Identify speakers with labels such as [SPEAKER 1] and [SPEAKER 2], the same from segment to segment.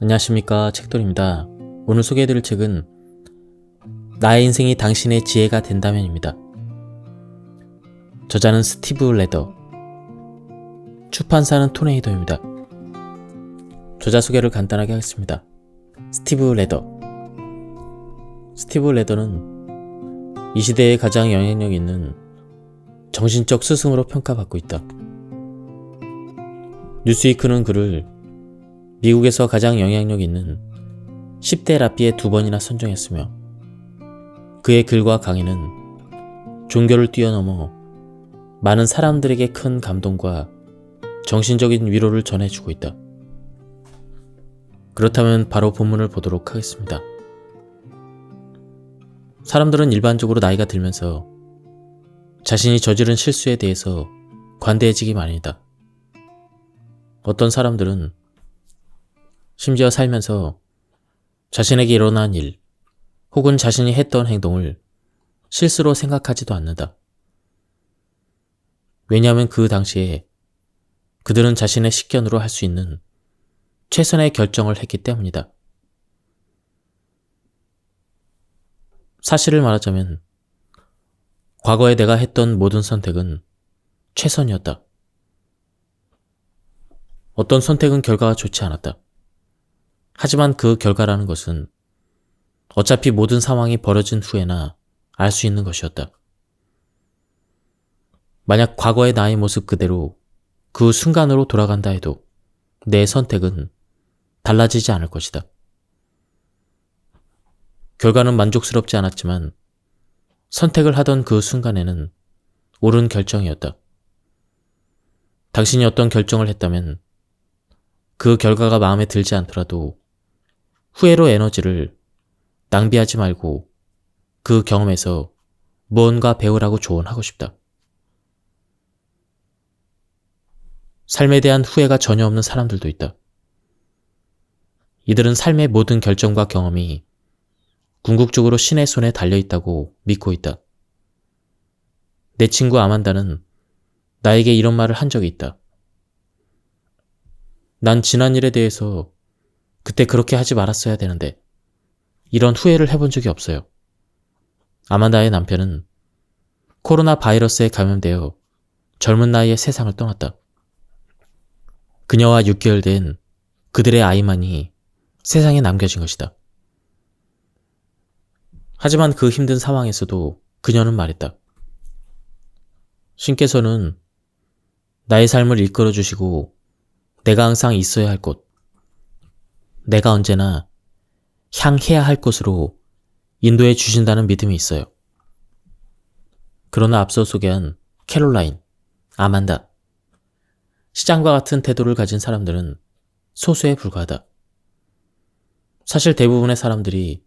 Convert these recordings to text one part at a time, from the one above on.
[SPEAKER 1] 안녕하십니까, 책돌입니다. 오늘 소개해드릴 책은 나의 인생이 당신의 지혜가 된다면입니다. 저자는 스티브 레더, 출판사는 토네이도입니다. 저자 소개를 간단하게 하겠습니다. 스티브 레더는 이 시대에 가장 영향력 있는 정신적 스승으로 평가받고 있다. 뉴스위크는 그를 미국에서 가장 영향력 있는 10대 랍비에 2번이나 선정했으며 그의 글과 강의는 종교를 뛰어넘어 많은 사람들에게 큰 감동과 정신적인 위로를 전해주고 있다. 그렇다면 바로 본문을 보도록 하겠습니다. 사람들은 일반적으로 나이가 들면서 자신이 저지른 실수에 대해서 관대해지기 마련이다. 어떤 사람들은 심지어 살면서 자신에게 일어난 일 혹은 자신이 했던 행동을 실수로 생각하지도 않는다. 왜냐하면 그 당시에 그들은 자신의 식견으로 할 수 있는 최선의 결정을 했기 때문이다. 사실을 말하자면 과거에 내가 했던 모든 선택은 최선이었다. 어떤 선택은 결과가 좋지 않았다. 하지만 그 결과라는 것은 어차피 모든 상황이 벌어진 후에나 알 수 있는 것이었다. 만약 과거의 나의 모습 그대로 그 순간으로 돌아간다 해도 내 선택은 달라지지 않을 것이다. 결과는 만족스럽지 않았지만 선택을 하던 그 순간에는 옳은 결정이었다. 당신이 어떤 결정을 했다면 그 결과가 마음에 들지 않더라도 후회로 에너지를 낭비하지 말고 그 경험에서 무언가 배우라고 조언하고 싶다. 삶에 대한 후회가 전혀 없는 사람들도 있다. 이들은 삶의 모든 결정과 경험이 궁극적으로 신의 손에 달려있다고 믿고 있다. 내 친구 아만다는 나에게 이런 말을 한 적이 있다. 난 지난 일에 대해서 그때 그렇게 하지 말았어야 되는데 이런 후회를 해본 적이 없어요. 아만다의 남편은 코로나 바이러스에 감염되어 젊은 나이에 세상을 떠났다. 그녀와 6개월 된 그들의 아이만이 세상에 남겨진 것이다. 하지만 그 힘든 상황에서도 그녀는 말했다. 신께서는 나의 삶을 이끌어 주시고 내가 항상 있어야 할 곳, 내가 언제나 향해야 할 곳으로 인도해 주신다는 믿음이 있어요. 그러나 앞서 소개한 캐롤라인, 아만다, 시장과 같은 태도를 가진 사람들은 소수에 불과하다. 사실 대부분의 사람들이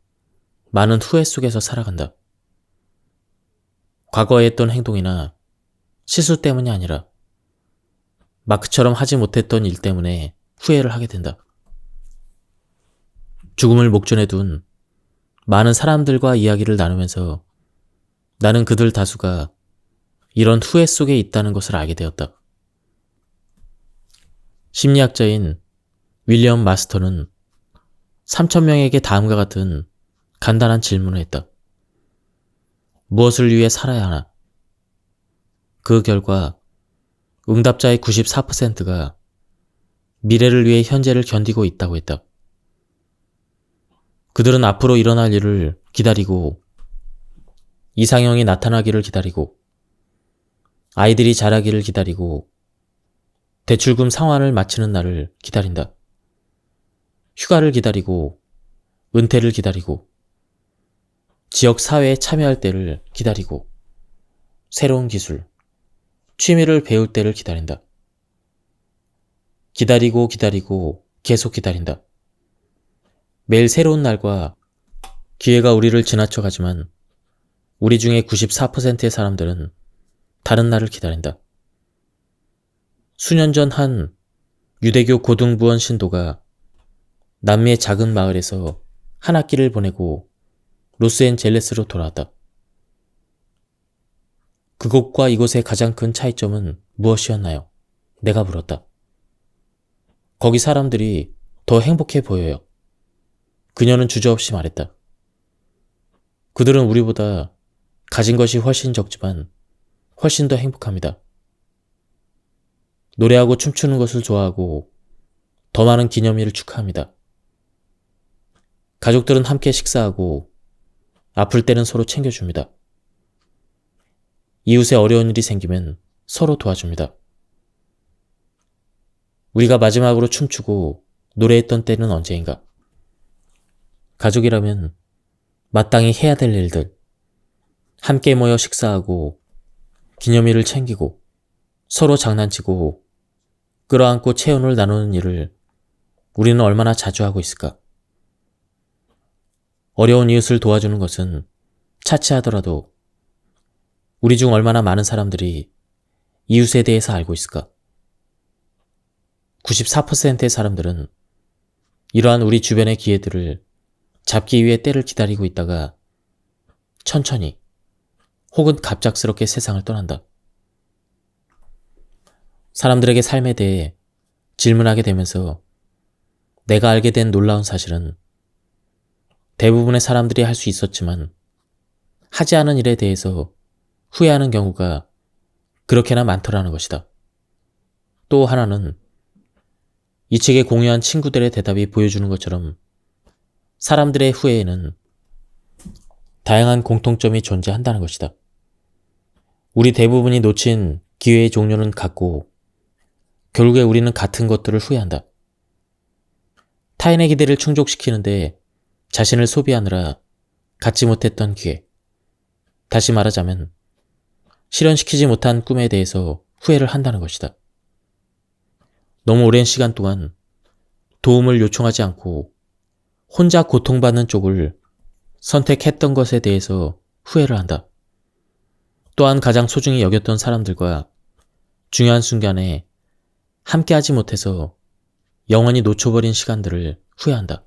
[SPEAKER 1] 많은 후회 속에서 살아간다. 과거에 했던 행동이나 실수 때문이 아니라 마크처럼 하지 못했던 일 때문에 후회를 하게 된다. 죽음을 목전에 둔 많은 사람들과 이야기를 나누면서 나는 그들 다수가 이런 후회 속에 있다는 것을 알게 되었다. 심리학자인 윌리엄 마스터는 3,000명에게 다음과 같은 간단한 질문을 했다. 무엇을 위해 살아야 하나? 그 결과 응답자의 94%가 미래를 위해 현재를 견디고 있다고 했다. 그들은 앞으로 일어날 일을 기다리고 이상형이 나타나기를 기다리고 아이들이 자라기를 기다리고 대출금 상환을 마치는 날을 기다린다. 휴가를 기다리고 은퇴를 기다리고 지역 사회에 참여할 때를 기다리고 새로운 기술, 취미를 배울 때를 기다린다. 기다리고 계속 기다린다. 매일 새로운 날과 기회가 우리를 지나쳐가지만 우리 중에 94%의 사람들은 다른 날을 기다린다. 수년 전 한 유대교 고등부원 신도가 남미의 작은 마을에서 한 학기를 보내고 로스앤젤레스로 돌아왔다. 그곳과 이곳의 가장 큰 차이점은 무엇이었나요? 내가 물었다. 거기 사람들이 더 행복해 보여요. 그녀는 주저없이 말했다. 그들은 우리보다 가진 것이 훨씬 적지만 훨씬 더 행복합니다. 노래하고 춤추는 것을 좋아하고 더 많은 기념일을 축하합니다. 가족들은 함께 식사하고 아플 때는 서로 챙겨줍니다. 이웃에 어려운 일이 생기면 서로 도와줍니다. 우리가 마지막으로 춤추고 노래했던 때는 언제인가? 가족이라면 마땅히 해야 될 일들, 함께 모여 식사하고 기념일을 챙기고 서로 장난치고 끌어안고 체온을 나누는 일을 우리는 얼마나 자주 하고 있을까? 어려운 이웃을 도와주는 것은 차치하더라도 우리 중 얼마나 많은 사람들이 이웃에 대해서 알고 있을까? 94%의 사람들은 이러한 우리 주변의 기회들을 잡기 위해 때를 기다리고 있다가 천천히 혹은 갑작스럽게 세상을 떠난다. 사람들에게 삶에 대해 질문하게 되면서 내가 알게 된 놀라운 사실은 대부분의 사람들이 할 수 있었지만 하지 않은 일에 대해서 후회하는 경우가 그렇게나 많더라는 것이다. 또 하나는 이 책에 공유한 친구들의 대답이 보여주는 것처럼 사람들의 후회에는 다양한 공통점이 존재한다는 것이다. 우리 대부분이 놓친 기회의 종류는 같고 결국에 우리는 같은 것들을 후회한다. 타인의 기대를 충족시키는데 자신을 소비하느라 갖지 못했던 기회. 다시 말하자면 실현시키지 못한 꿈에 대해서 후회를 한다는 것이다. 너무 오랜 시간 동안 도움을 요청하지 않고 혼자 고통받는 쪽을 선택했던 것에 대해서 후회를 한다. 또한 가장 소중히 여겼던 사람들과 중요한 순간에 함께하지 못해서 영원히 놓쳐버린 시간들을 후회한다.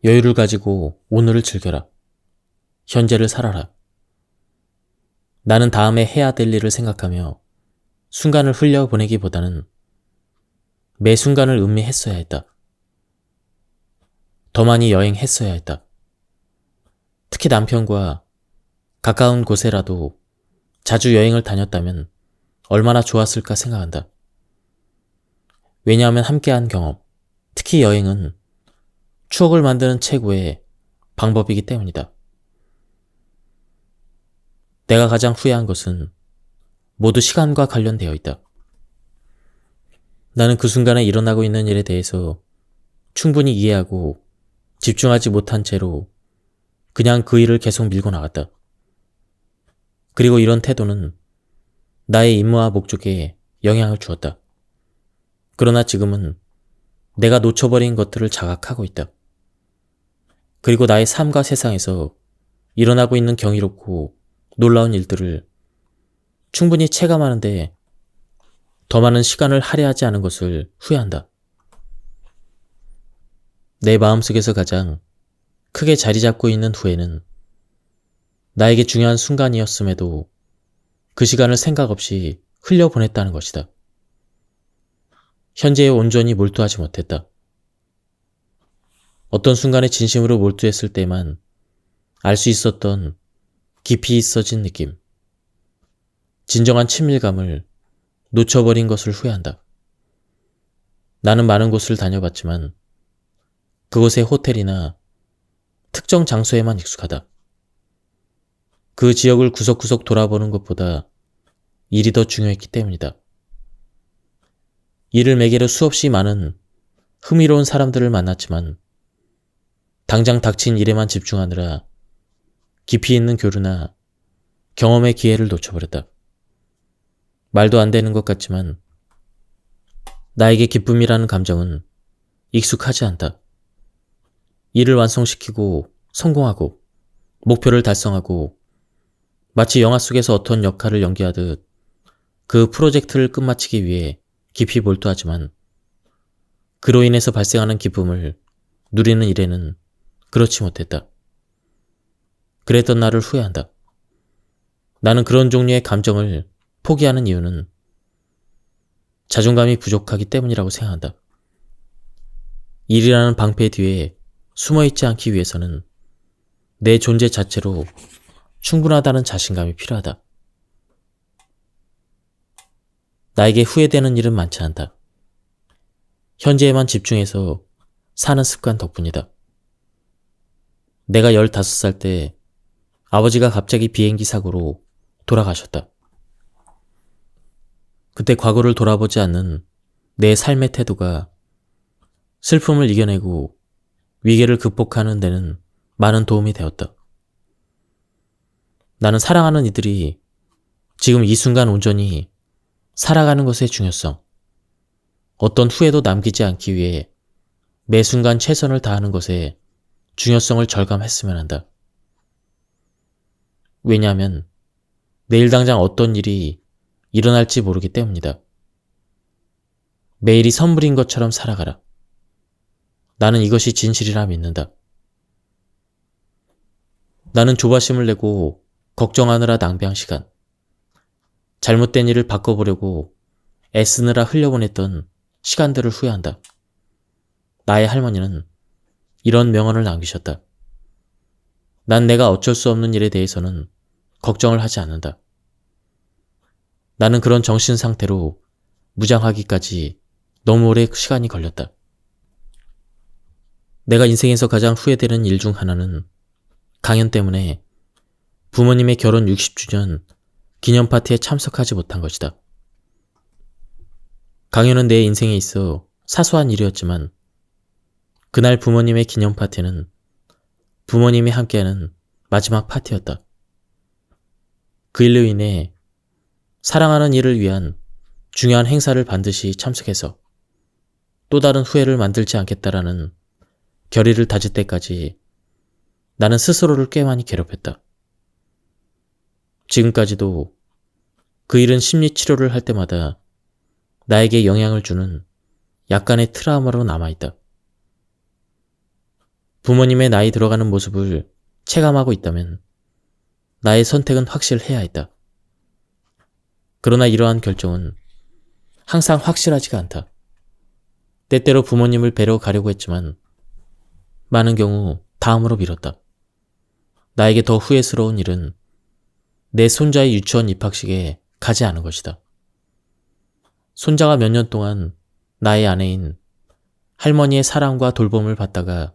[SPEAKER 1] 여유를 가지고 오늘을 즐겨라. 현재를 살아라. 나는 다음에 해야 될 일을 생각하며 순간을 흘려보내기보다는 매 순간을 음미했어야 했다. 더 많이 여행했어야 했다. 특히 남편과 가까운 곳에라도 자주 여행을 다녔다면 얼마나 좋았을까 생각한다. 왜냐하면 함께한 경험, 특히 여행은 추억을 만드는 최고의 방법이기 때문이다. 내가 가장 후회한 것은 모두 시간과 관련되어 있다. 나는 그 순간에 일어나고 있는 일에 대해서 충분히 이해하고 집중하지 못한 채로 그냥 그 일을 계속 밀고 나갔다. 그리고 이런 태도는 나의 임무와 목적에 영향을 주었다. 그러나 지금은 내가 놓쳐버린 것들을 자각하고 있다. 그리고 나의 삶과 세상에서 일어나고 있는 경이롭고 놀라운 일들을 충분히 체감하는데 더 많은 시간을 할애하지 않은 것을 후회한다. 내 마음속에서 가장 크게 자리 잡고 있는 후회는 나에게 중요한 순간이었음에도 그 시간을 생각 없이 흘려보냈다는 것이다. 현재에 온전히 몰두하지 못했다. 어떤 순간에 진심으로 몰두했을 때만 알 수 있었던 깊이 있어진 느낌, 진정한 친밀감을 놓쳐버린 것을 후회한다. 나는 많은 곳을 다녀봤지만 그곳의 호텔이나 특정 장소에만 익숙하다. 그 지역을 구석구석 돌아보는 것보다 일이 더 중요했기 때문이다. 이를 매개로 수없이 많은 흥미로운 사람들을 만났지만 당장 닥친 일에만 집중하느라 깊이 있는 교류나 경험의 기회를 놓쳐버렸다. 말도 안 되는 것 같지만 나에게 기쁨이라는 감정은 익숙하지 않다. 일을 완성시키고 성공하고 목표를 달성하고 마치 영화 속에서 어떤 역할을 연기하듯 그 프로젝트를 끝마치기 위해 깊이 몰두하지만 그로 인해서 발생하는 기쁨을 누리는 일에는 그렇지 못했다. 그랬던 나를 후회한다. 나는 그런 종류의 감정을 포기하는 이유는 자존감이 부족하기 때문이라고 생각한다. 일이라는 방패 뒤에 숨어있지 않기 위해서는 내 존재 자체로 충분하다는 자신감이 필요하다. 나에게 후회되는 일은 많지 않다. 현재에만 집중해서 사는 습관 덕분이다. 내가 15살 때 아버지가 갑자기 비행기 사고로 돌아가셨다. 그때 과거를 돌아보지 않는 내 삶의 태도가 슬픔을 이겨내고 위기를 극복하는 데는 많은 도움이 되었다. 나는 사랑하는 이들이 지금 이 순간 온전히 살아가는 것의 중요성, 어떤 후회도 남기지 않기 위해 매 순간 최선을 다하는 것의 중요성을 절감했으면 한다. 왜냐하면 내일 당장 어떤 일이 일어날지 모르기 때문이다. 매일이 선물인 것처럼 살아가라. 나는 이것이 진실이라 믿는다. 나는 조바심을 내고 걱정하느라 낭비한 시간, 잘못된 일을 바꿔보려고 애쓰느라 흘려보냈던 시간들을 후회한다. 나의 할머니는 이런 명언을 남기셨다. 난 내가 어쩔 수 없는 일에 대해서는 걱정을 하지 않는다. 나는 그런 정신 상태로 무장하기까지 너무 오래 시간이 걸렸다. 내가 인생에서 가장 후회되는 일 중 하나는 강연 때문에 부모님의 결혼 60주년 기념 파티에 참석하지 못한 것이다. 강연은 내 인생에 있어 사소한 일이었지만 그날 부모님의 기념 파티는 부모님이 함께하는 마지막 파티였다. 그 일로 인해 사랑하는 이를 위한 중요한 행사를 반드시 참석해서 또 다른 후회를 만들지 않겠다라는 결의를 다질 때까지 나는 스스로를 꽤 많이 괴롭혔다. 지금까지도 그 일은 심리치료를 할 때마다 나에게 영향을 주는 약간의 트라우마로 남아있다. 부모님의 나이 들어가는 모습을 체감하고 있다면 나의 선택은 확실해야 했다. 그러나 이러한 결정은 항상 확실하지가 않다. 때때로 부모님을 뵈러 가려고 했지만 많은 경우 다음으로 미뤘다. 나에게 더 후회스러운 일은 내 손자의 유치원 입학식에 가지 않은 것이다. 손자가 몇 년 동안 나의 아내인 할머니의 사랑과 돌봄을 받다가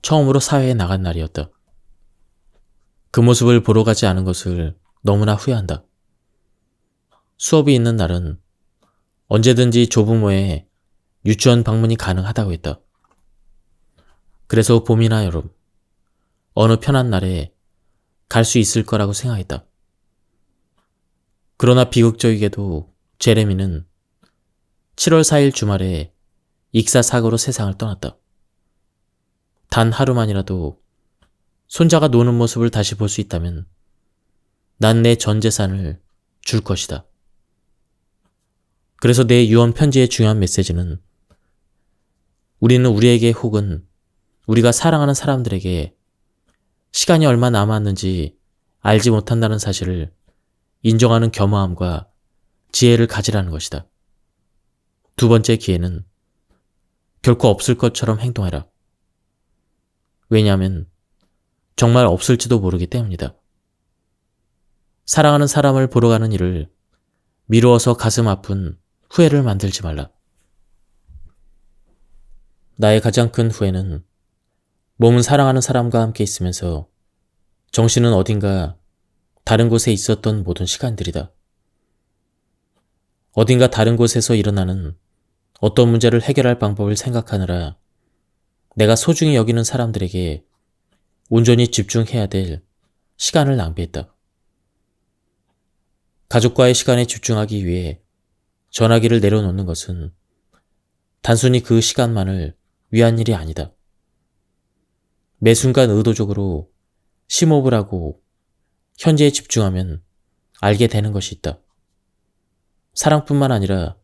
[SPEAKER 1] 처음으로 사회에 나간 날이었다. 그 모습을 보러 가지 않은 것을 너무나 후회한다. 수업이 있는 날은 언제든지 조부모의 유치원 방문이 가능하다고 했다. 그래서 봄이나 여름, 어느 편한 날에 갈 수 있을 거라고 생각했다. 그러나 비극적이게도 제레미는 7월 4일 주말에 익사사고로 세상을 떠났다. 단 하루만이라도 손자가 노는 모습을 다시 볼 수 있다면 난 내 전 재산을 줄 것이다. 그래서 내 유언 편지의 중요한 메시지는 우리는 우리에게 혹은 우리가 사랑하는 사람들에게 시간이 얼마 남았는지 알지 못한다는 사실을 인정하는 겸허함과 지혜를 가지라는 것이다. 두 번째 기회는 결코 없을 것처럼 행동해라. 왜냐하면 정말 없을지도 모르기 때문이다. 사랑하는 사람을 보러 가는 일을 미루어서 가슴 아픈 후회를 만들지 말라. 나의 가장 큰 후회는 몸은 사랑하는 사람과 함께 있으면서 정신은 어딘가 다른 곳에 있었던 모든 시간들이다. 어딘가 다른 곳에서 일어나는 어떤 문제를 해결할 방법을 생각하느라 내가 소중히 여기는 사람들에게 온전히 집중해야 될 시간을 낭비했다. 가족과의 시간에 집중하기 위해 전화기를 내려놓는 것은 단순히 그 시간만을 위한 일이 아니다. 매 순간 의도적으로 심호흡을 하고 현재에 집중하면 알게 되는 것이 있다. 사랑뿐만 아니라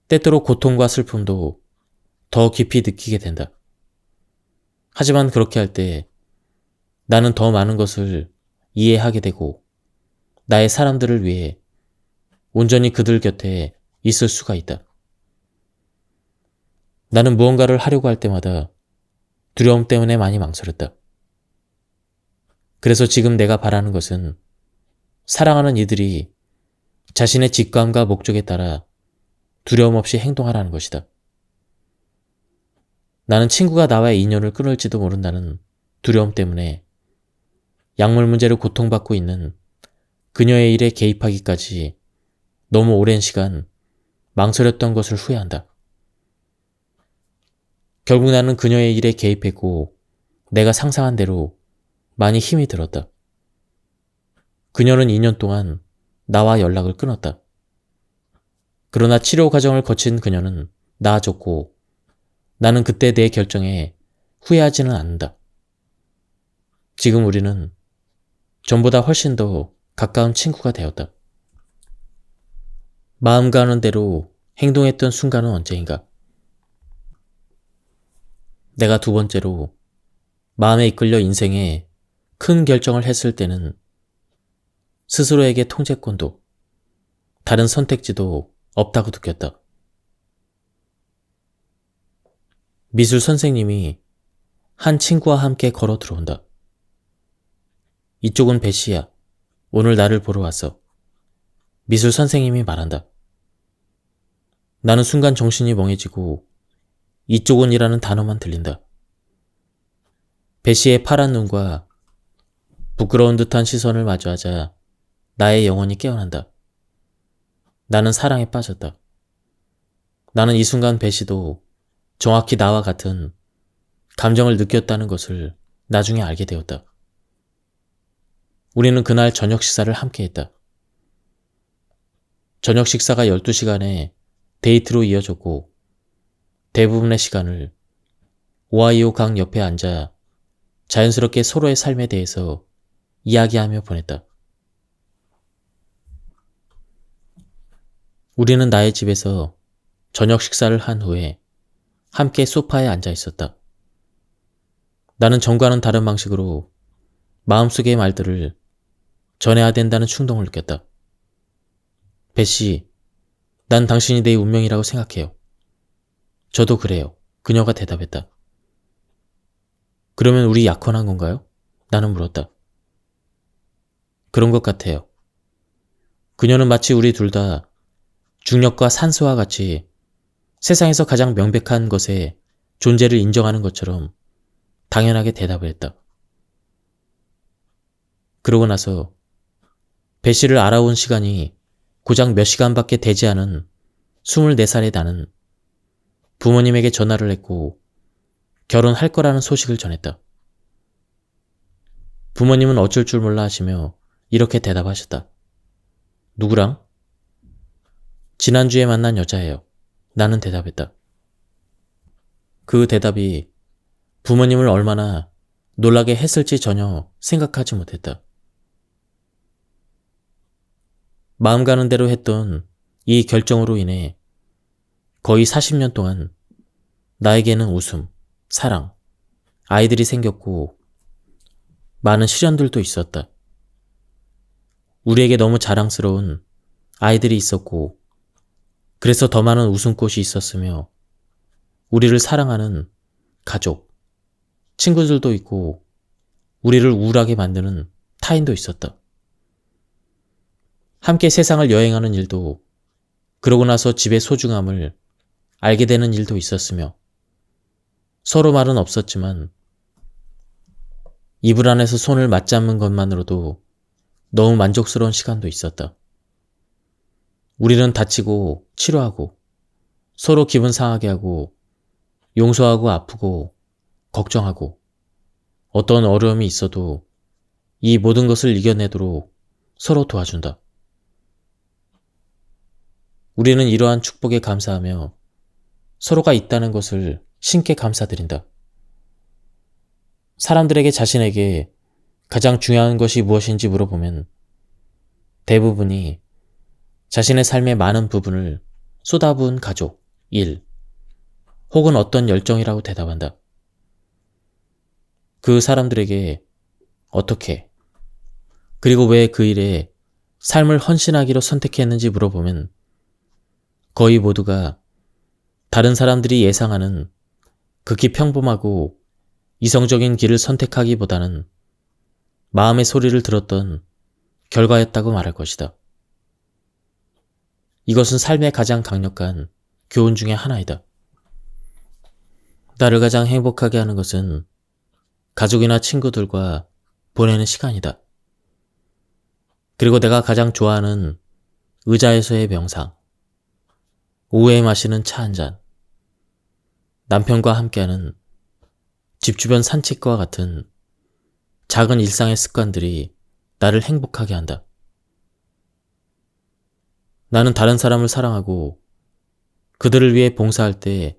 [SPEAKER 1] 때때로 고통과 슬픔도 더 깊이 느끼게 된다. 하지만 그렇게 할 때 나는 더 많은 것을 이해하게 되고 나의 사람들을 위해 온전히 그들 곁에 있을 수가 있다. 나는 무언가를 하려고 할 때마다 두려움 때문에 많이 망설였다. 그래서 지금 내가 바라는 것은 사랑하는 이들이 자신의 직감과 목적에 따라 두려움 없이 행동하라는 것이다. 나는 친구가 나와의 인연을 끊을지도 모른다는 두려움 때문에 약물 문제로 고통받고 있는 그녀의 일에 개입하기까지 너무 오랜 시간 망설였던 것을 후회한다. 결국 나는 그녀의 일에 개입했고 내가 상상한 대로 많이 힘이 들었다. 그녀는 2년 동안 나와 연락을 끊었다. 그러나 치료 과정을 거친 그녀는 나아졌고 나는 그때 내 결정에 후회하지는 않는다. 지금 우리는 전보다 훨씬 더 가까운 친구가 되었다. 마음 가는 대로 행동했던 순간은 언제인가? 내가 두 번째로 마음에 이끌려 인생에 큰 결정을 했을 때는 스스로에게 통제권도 다른 선택지도 없다고 느꼈다. 미술 선생님이 한 친구와 함께 걸어 들어온다. 이쪽은 배씨야. 오늘 나를 보러 왔어. 미술 선생님이 말한다. 나는 순간 정신이 멍해지고 이쪽은이라는 단어만 들린다. 배씨의 파란 눈과 부끄러운 듯한 시선을 마주하자 나의 영혼이 깨어난다. 나는 사랑에 빠졌다. 나는 이 순간 배씨도 정확히 나와 같은 감정을 느꼈다는 것을 나중에 알게 되었다. 우리는 그날 저녁 식사를 함께 했다. 저녁 식사가 12시간의 데이트로 이어졌고 대부분의 시간을 오하이오 강 옆에 앉아 자연스럽게 서로의 삶에 대해서 이야기하며 보냈다. 우리는 나의 집에서 저녁 식사를 한 후에 함께 소파에 앉아 있었다. 나는 전과는 다른 방식으로 마음속의 말들을 전해야 된다는 충동을 느꼈다. 배씨, 난 당신이 내 운명이라고 생각해요. 저도 그래요. 그녀가 대답했다. 그러면 우리 약혼한 건가요? 나는 물었다. 그런 것 같아요. 그녀는 마치 우리 둘 다 중력과 산소와 같이 세상에서 가장 명백한 것의 존재를 인정하는 것처럼 당연하게 대답을 했다. 그러고 나서 배씨를 알아온 시간이 고작 몇 시간밖에 되지 않은 24살의 나는 부모님에게 전화를 했고 결혼할 거라는 소식을 전했다. 부모님은 어쩔 줄 몰라 하시며 이렇게 대답하셨다. 누구랑? 지난주에 만난 여자예요. 나는 대답했다. 그 대답이 부모님을 얼마나 놀라게 했을지 전혀 생각하지 못했다. 마음 가는 대로 했던 이 결정으로 인해 거의 40년 동안 나에게는 웃음, 사랑, 아이들이 생겼고 많은 시련들도 있었다. 우리에게 너무 자랑스러운 아이들이 있었고 그래서 더 많은 웃음꽃이 있었으며 우리를 사랑하는 가족, 친구들도 있고 우리를 우울하게 만드는 타인도 있었다. 함께 세상을 여행하는 일도 그러고 나서 집의 소중함을 알게 되는 일도 있었으며 서로 말은 없었지만 이불 안에서 손을 맞잡는 것만으로도 너무 만족스러운 시간도 있었다. 우리는 다치고 치료하고 서로 기분 상하게 하고 용서하고 아프고 걱정하고 어떤 어려움이 있어도 이 모든 것을 이겨내도록 서로 도와준다. 우리는 이러한 축복에 감사하며 서로가 있다는 것을 신께 감사드린다. 사람들에게 자신에게 가장 중요한 것이 무엇인지 물어보면 대부분이 자신의 삶의 많은 부분을 쏟아부은 가족, 일, 혹은 어떤 열정이라고 대답한다. 그 사람들에게 어떻게, 그리고 왜 그 일에 삶을 헌신하기로 선택했는지 물어보면 거의 모두가 다른 사람들이 예상하는 극히 평범하고 이성적인 길을 선택하기보다는 마음의 소리를 들었던 결과였다고 말할 것이다. 이것은 삶의 가장 강력한 교훈 중의 하나이다. 나를 가장 행복하게 하는 것은 가족이나 친구들과 보내는 시간이다. 그리고 내가 가장 좋아하는 의자에서의 명상, 오후에 마시는 차 한 잔, 남편과 함께하는 집 주변 산책과 같은 작은 일상의 습관들이 나를 행복하게 한다. 나는 다른 사람을 사랑하고 그들을 위해 봉사할 때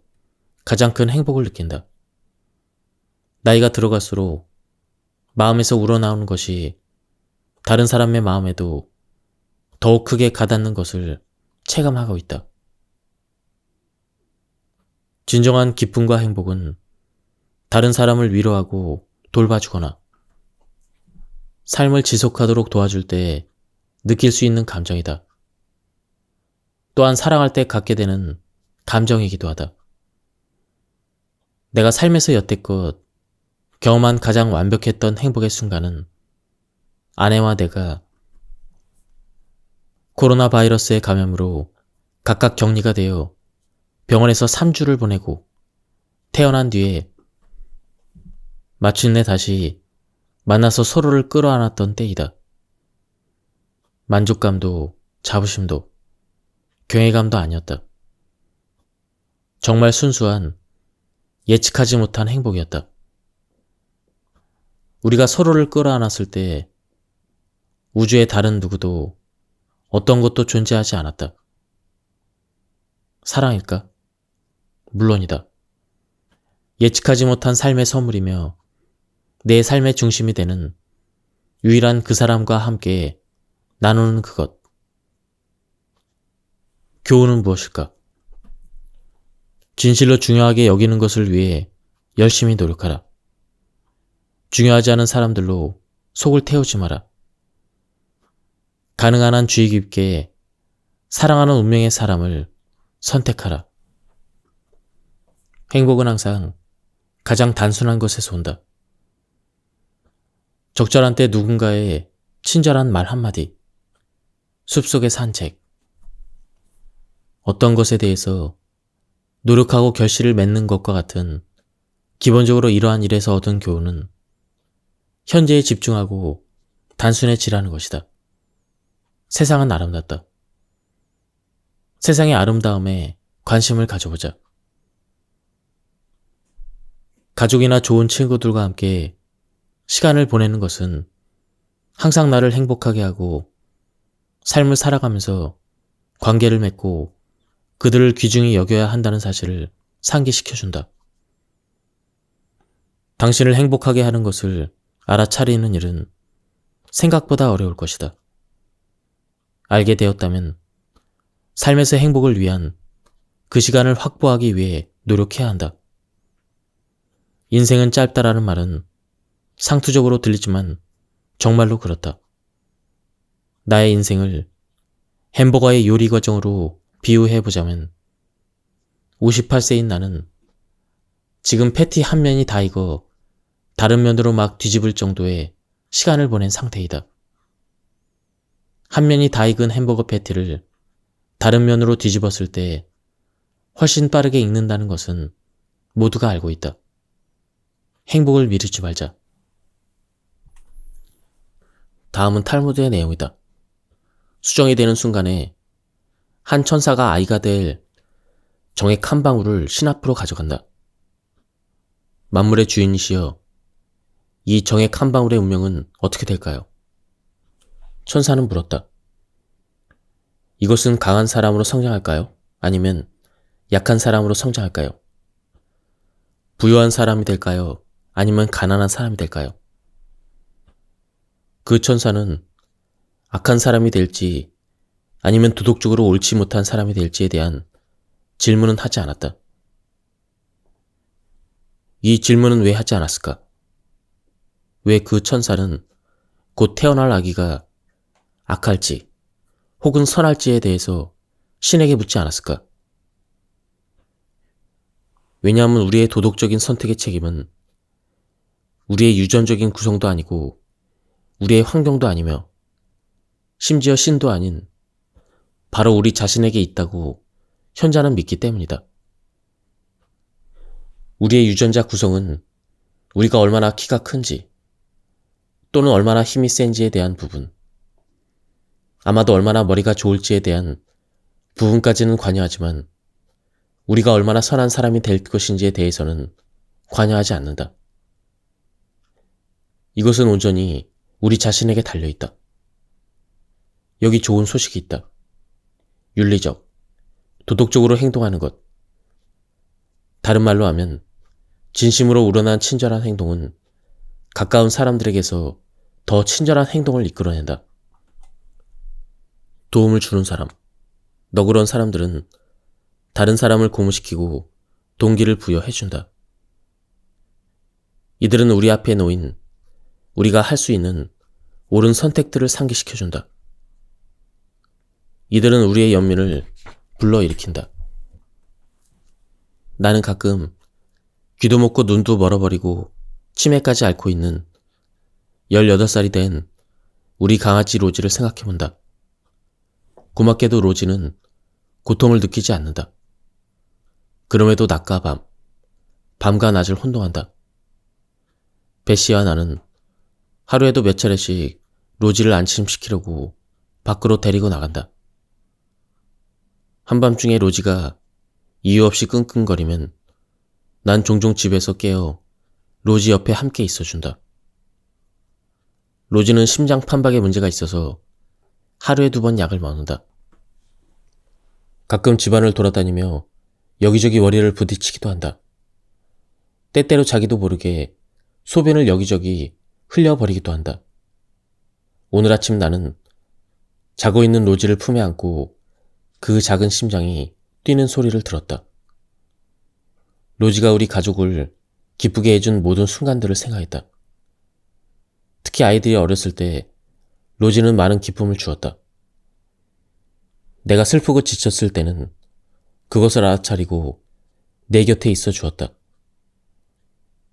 [SPEAKER 1] 가장 큰 행복을 느낀다. 나이가 들어갈수록 마음에서 우러나오는 것이 다른 사람의 마음에도 더욱 크게 가닿는 것을 체감하고 있다. 진정한 기쁨과 행복은 다른 사람을 위로하고 돌봐주거나 삶을 지속하도록 도와줄 때 느낄 수 있는 감정이다. 또한 사랑할 때 갖게 되는 감정이기도 하다. 내가 삶에서 여태껏 경험한 가장 완벽했던 행복의 순간은 아내와 내가 코로나 바이러스의 감염으로 각각 격리가 되어 병원에서 3주를 보내고 태어난 뒤에 마침내 다시 만나서 서로를 끌어안았던 때이다. 만족감도 자부심도 경외감도 아니었다. 정말 순수한 예측하지 못한 행복이었다. 우리가 서로를 끌어안았을 때 우주의 다른 누구도 어떤 것도 존재하지 않았다. 사랑일까? 물론이다. 예측하지 못한 삶의 선물이며 내 삶의 중심이 되는 유일한 그 사람과 함께 나누는 그것. 교훈은 무엇일까? 진실로 중요하게 여기는 것을 위해 열심히 노력하라. 중요하지 않은 사람들로 속을 태우지 마라. 가능한 한 주의 깊게 사랑하는 운명의 사람을 선택하라. 행복은 항상 가장 단순한 것에서 온다. 적절한 때 누군가의 친절한 말 한마디, 숲속의 산책, 어떤 것에 대해서 노력하고 결실을 맺는 것과 같은 기본적으로 이러한 일에서 얻은 교훈은 현재에 집중하고 단순해지라는 것이다. 세상은 아름답다. 세상의 아름다움에 관심을 가져보자. 가족이나 좋은 친구들과 함께 시간을 보내는 것은 항상 나를 행복하게 하고 삶을 살아가면서 관계를 맺고 그들을 귀중히 여겨야 한다는 사실을 상기시켜준다. 당신을 행복하게 하는 것을 알아차리는 일은 생각보다 어려울 것이다. 알게 되었다면 삶에서 행복을 위한 그 시간을 확보하기 위해 노력해야 한다. 인생은 짧다라는 말은 상투적으로 들리지만 정말로 그렇다. 나의 인생을 햄버거의 요리 과정으로 비유해보자면 58세인 나는 지금 패티 한 면이 다 익어 다른 면으로 막 뒤집을 정도의 시간을 보낸 상태이다. 한 면이 다 익은 햄버거 패티를 다른 면으로 뒤집었을 때 훨씬 빠르게 익는다는 것은 모두가 알고 있다. 행복을 미루지 말자. 다음은 탈무드의 내용이다. 수정이 되는 순간에 한 천사가 아이가 될 정의 한 방울을 신 앞으로 가져간다. 만물의 주인이시여, 이 정의 한 방울의 운명은 어떻게 될까요? 천사는 물었다. 이것은 강한 사람으로 성장할까요? 아니면 약한 사람으로 성장할까요? 부유한 사람이 될까요? 아니면 가난한 사람이 될까요? 그 천사는 악한 사람이 될지 아니면 도덕적으로 옳지 못한 사람이 될지에 대한 질문은 하지 않았다. 이 질문은 왜 하지 않았을까? 왜 그 천사는 곧 태어날 아기가 악할지 혹은 선할지에 대해서 신에게 묻지 않았을까? 왜냐하면 우리의 도덕적인 선택의 책임은 우리의 유전적인 구성도 아니고 우리의 환경도 아니며 심지어 신도 아닌 바로 우리 자신에게 있다고 현자는 믿기 때문이다. 우리의 유전자 구성은 우리가 얼마나 키가 큰지 또는 얼마나 힘이 센지에 대한 부분, 아마도 얼마나 머리가 좋을지에 대한 부분까지는 관여하지만 우리가 얼마나 선한 사람이 될 것인지에 대해서는 관여하지 않는다. 이것은 온전히 우리 자신에게 달려있다. 여기 좋은 소식이 있다. 윤리적, 도덕적으로 행동하는 것. 다른 말로 하면 진심으로 우러난 친절한 행동은 가까운 사람들에게서 더 친절한 행동을 이끌어낸다. 도움을 주는 사람, 너그러운 사람들은 다른 사람을 고무시키고 동기를 부여해준다. 이들은 우리 앞에 놓인 우리가 할 수 있는 옳은 선택들을 상기시켜준다. 이들은 우리의 연민을 불러일으킨다. 나는 가끔 귀도 먹고 눈도 멀어버리고 치매까지 앓고 있는 18살이 된 우리 강아지 로지를 생각해본다. 고맙게도 로지는 고통을 느끼지 않는다. 그럼에도 낮과 밤, 밤과 낮을 혼동한다. 베시와 나는 하루에도 몇 차례씩 로지를 안심시키려고 밖으로 데리고 나간다. 한밤중에 로지가 이유 없이 끙끙거리면 난 종종 집에서 깨어 로지 옆에 함께 있어준다. 로지는 심장 판박에 문제가 있어서 하루에 2번 약을 먹는다. 가끔 집안을 돌아다니며 여기저기 머리를 부딪히기도 한다. 때때로 자기도 모르게 소변을 여기저기 흘려버리기도 한다. 오늘 아침 나는 자고 있는 로지를 품에 안고 그 작은 심장이 뛰는 소리를 들었다. 로지가 우리 가족을 기쁘게 해준 모든 순간들을 생각했다. 특히 아이들이 어렸을 때 로지는 많은 기쁨을 주었다. 내가 슬프고 지쳤을 때는 그것을 알아차리고 내 곁에 있어 주었다.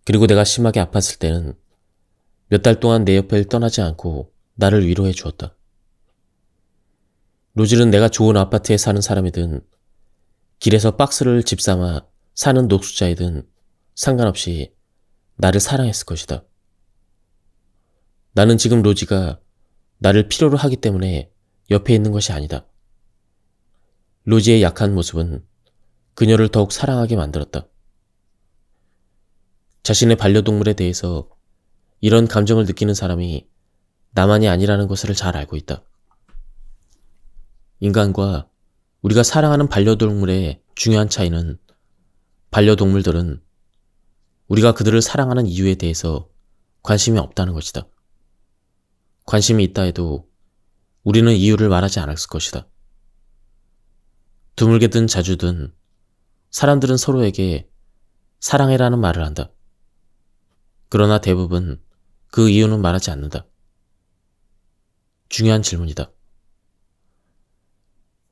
[SPEAKER 1] 그리고 내가 심하게 아팠을 때는 몇 달 동안 내 옆을 떠나지 않고 나를 위로해 주었다. 로지는 내가 좋은 아파트에 사는 사람이든 길에서 박스를 집삼아 사는 녹수자이든 상관없이 나를 사랑했을 것이다. 나는 지금 로지가 나를 필요로 하기 때문에 옆에 있는 것이 아니다. 로지의 약한 모습은 그녀를 더욱 사랑하게 만들었다. 자신의 반려동물에 대해서 이런 감정을 느끼는 사람이 나만이 아니라는 것을 잘 알고 있다. 인간과 우리가 사랑하는 반려동물의 중요한 차이는 반려동물들은 우리가 그들을 사랑하는 이유에 대해서 관심이 없다는 것이다. 관심이 있다 해도 우리는 이유를 말하지 않았을 것이다. 드물게든 자주든 사람들은 서로에게 사랑해라는 말을 한다. 그러나 대부분 그 이유는 말하지 않는다. 중요한 질문이다.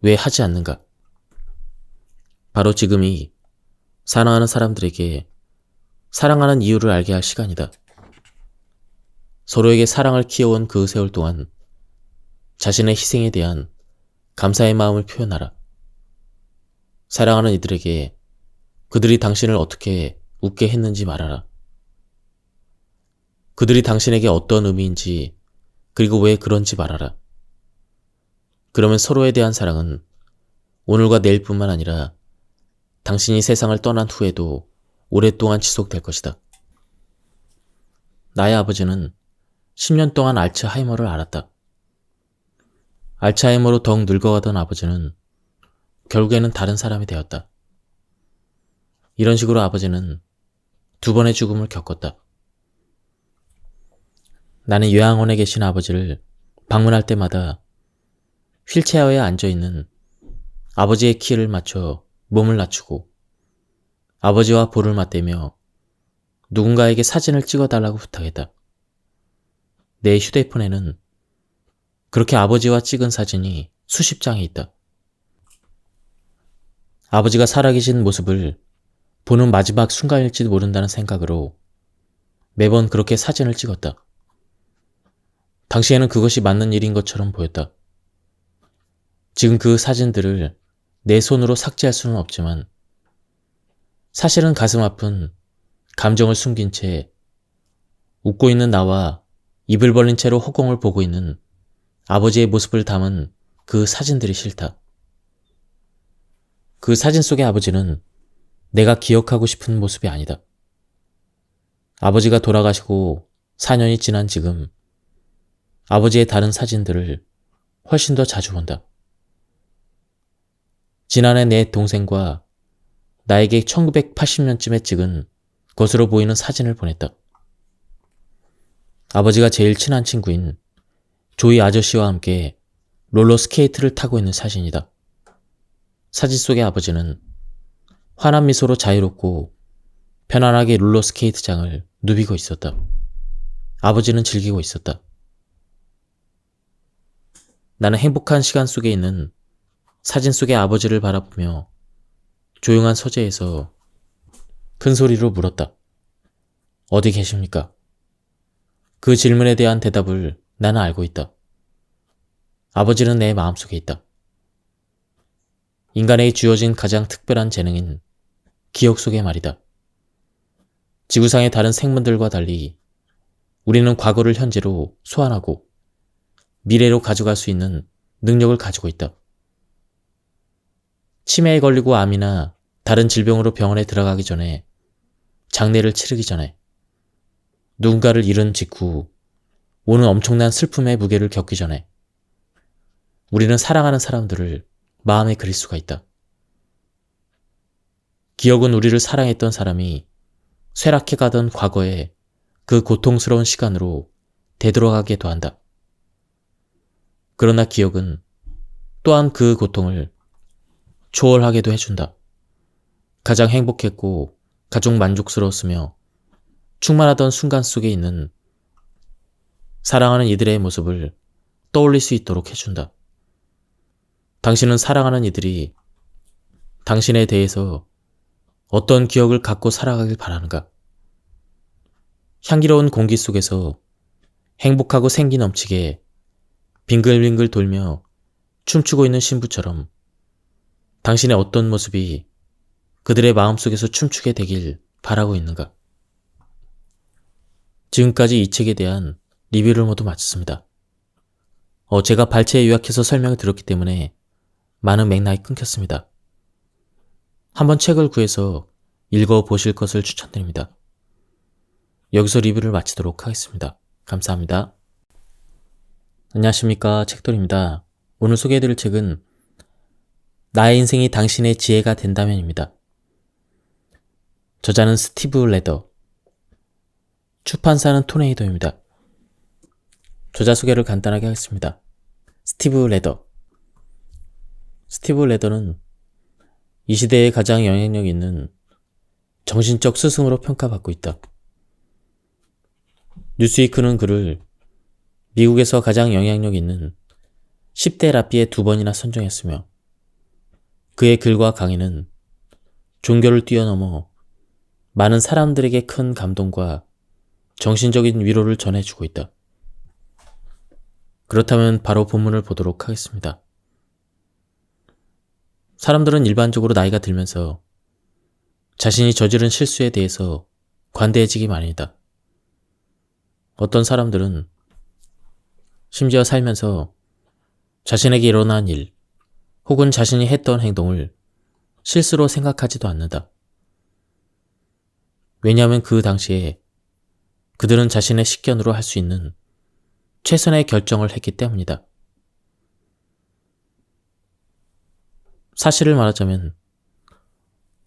[SPEAKER 1] 왜 하지 않는가? 바로 지금이 사랑하는 사람들에게 사랑하는 이유를 알게 할 시간이다. 서로에게 사랑을 키워온 그 세월 동안 자신의 희생에 대한 감사의 마음을 표현하라. 사랑하는 이들에게 그들이 당신을 어떻게 웃게 했는지 말하라. 그들이 당신에게 어떤 의미인지 그리고 왜 그런지 말하라. 그러면 서로에 대한 사랑은 오늘과 내일뿐만 아니라 당신이 세상을 떠난 후에도 오랫동안 지속될 것이다. 나의 아버지는 10년 동안 알츠하이머를 앓았다. 알츠하이머로 더욱 늙어가던 아버지는 결국에는 다른 사람이 되었다. 이런 식으로 아버지는 2번의 죽음을 겪었다. 나는 요양원에 계신 아버지를 방문할 때마다 휠체어에 앉아있는 아버지의 키를 맞춰 몸을 낮추고 아버지와 볼을 맞대며 누군가에게 사진을 찍어달라고 부탁했다. 내 휴대폰에는 그렇게 아버지와 찍은 사진이 수십 장이 있다. 아버지가 살아계신 모습을 보는 마지막 순간일지도 모른다는 생각으로 매번 그렇게 사진을 찍었다. 당시에는 그것이 맞는 일인 것처럼 보였다. 지금 그 사진들을 내 손으로 삭제할 수는 없지만 사실은 가슴 아픈 감정을 숨긴 채 웃고 있는 나와 입을 벌린 채로 허공을 보고 있는 아버지의 모습을 담은 그 사진들이 싫다. 그 사진 속의 아버지는 내가 기억하고 싶은 모습이 아니다. 아버지가 돌아가시고 4년이 지난 지금 아버지의 다른 사진들을 훨씬 더 자주 본다. 지난해 내 동생과 나에게 1980년쯤에 찍은 것으로 보이는 사진을 보냈다. 아버지가 제일 친한 친구인 조이 아저씨와 함께 롤러 스케이트를 타고 있는 사진이다. 사진 속의 아버지는 환한 미소로 자유롭고 편안하게 롤러 스케이트장을 누비고 있었다. 아버지는 즐기고 있었다. 나는 행복한 시간 속에 있는 사진 속의 아버지를 바라보며 조용한 서재에서 큰 소리로 물었다. 어디 계십니까? 그 질문에 대한 대답을 나는 알고 있다. 아버지는 내 마음속에 있다. 인간에게 주어진 가장 특별한 재능인 기억 속의 말이다. 지구상의 다른 생물들과 달리 우리는 과거를 현재로 소환하고 미래로 가져갈 수 있는 능력을 가지고 있다. 치매에 걸리고 암이나 다른 질병으로 병원에 들어가기 전에, 장례를 치르기 전에, 누군가를 잃은 직후 오는 엄청난 슬픔의 무게를 겪기 전에 우리는 사랑하는 사람들을 마음에 그릴 수가 있다. 기억은 우리를 사랑했던 사람이 쇠락해가던 과거의 그 고통스러운 시간으로 되돌아가게도 한다. 그러나 기억은 또한 그 고통을 초월하게도 해준다. 가장 행복했고 가장 만족스러웠으며 충만하던 순간 속에 있는 사랑하는 이들의 모습을 떠올릴 수 있도록 해준다. 당신은 사랑하는 이들이 당신에 대해서 어떤 기억을 갖고 살아가길 바라는가? 향기로운 공기 속에서 행복하고 생기 넘치게 빙글빙글 돌며 춤추고 있는 신부처럼 당신의 어떤 모습이 그들의 마음속에서 춤추게 되길 바라고 있는가? 지금까지 이 책에 대한 리뷰를 모두 마쳤습니다. 제가 발췌에 요약해서 설명을 드렸기 때문에 많은 맥락이 끊겼습니다. 한번 책을 구해서 읽어보실 것을 추천드립니다. 여기서 리뷰를 마치도록 하겠습니다. 감사합니다. 안녕하십니까, 책돌입니다. 오늘 소개해드릴 책은 나의 인생이 당신의 지혜가 된다면입니다. 저자는 스티브 레더, 출판사는 토네이도입니다. 저자 소개를 간단하게 하겠습니다. 스티브 레더는 이 시대에 가장 영향력 있는 정신적 스승으로 평가받고 있다. 뉴스위크는 그를 미국에서 가장 영향력 있는 10대 랍비에 2번이나 선정했으며 그의 글과 강의는 종교를 뛰어넘어 많은 사람들에게 큰 감동과 정신적인 위로를 전해주고 있다. 그렇다면 바로 본문을 보도록 하겠습니다. 사람들은 일반적으로 나이가 들면서 자신이 저지른 실수에 대해서 관대해지기 마련이다. 어떤 사람들은 심지어 살면서 자신에게 일어난 일 혹은 자신이 했던 행동을 실수로 생각하지도 않는다. 왜냐하면 그 당시에 그들은 자신의 식견으로 할 수 있는 최선의 결정을 했기 때문이다. 사실을 말하자면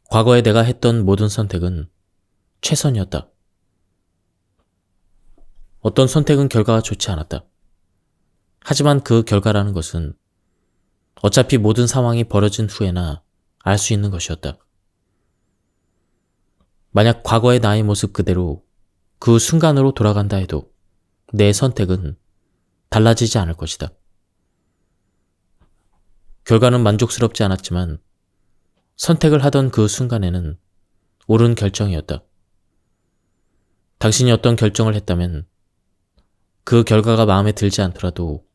[SPEAKER 1] 과거에 내가 했던 모든 선택은 최선이었다. 어떤 선택은 결과가 좋지 않았다. 하지만 그 결과라는 것은 어차피 모든 상황이 벌어진 후에나 알 수 있는 것이었다. 만약 과거의 나의 모습 그대로 그 순간으로 돌아간다 해도 내 선택은 달라지지 않을 것이다. 결과는 만족스럽지 않았지만 선택을 하던 그 순간에는 옳은 결정이었다. 당신이 어떤 결정을 했다면 그 결과가 마음에 들지 않더라도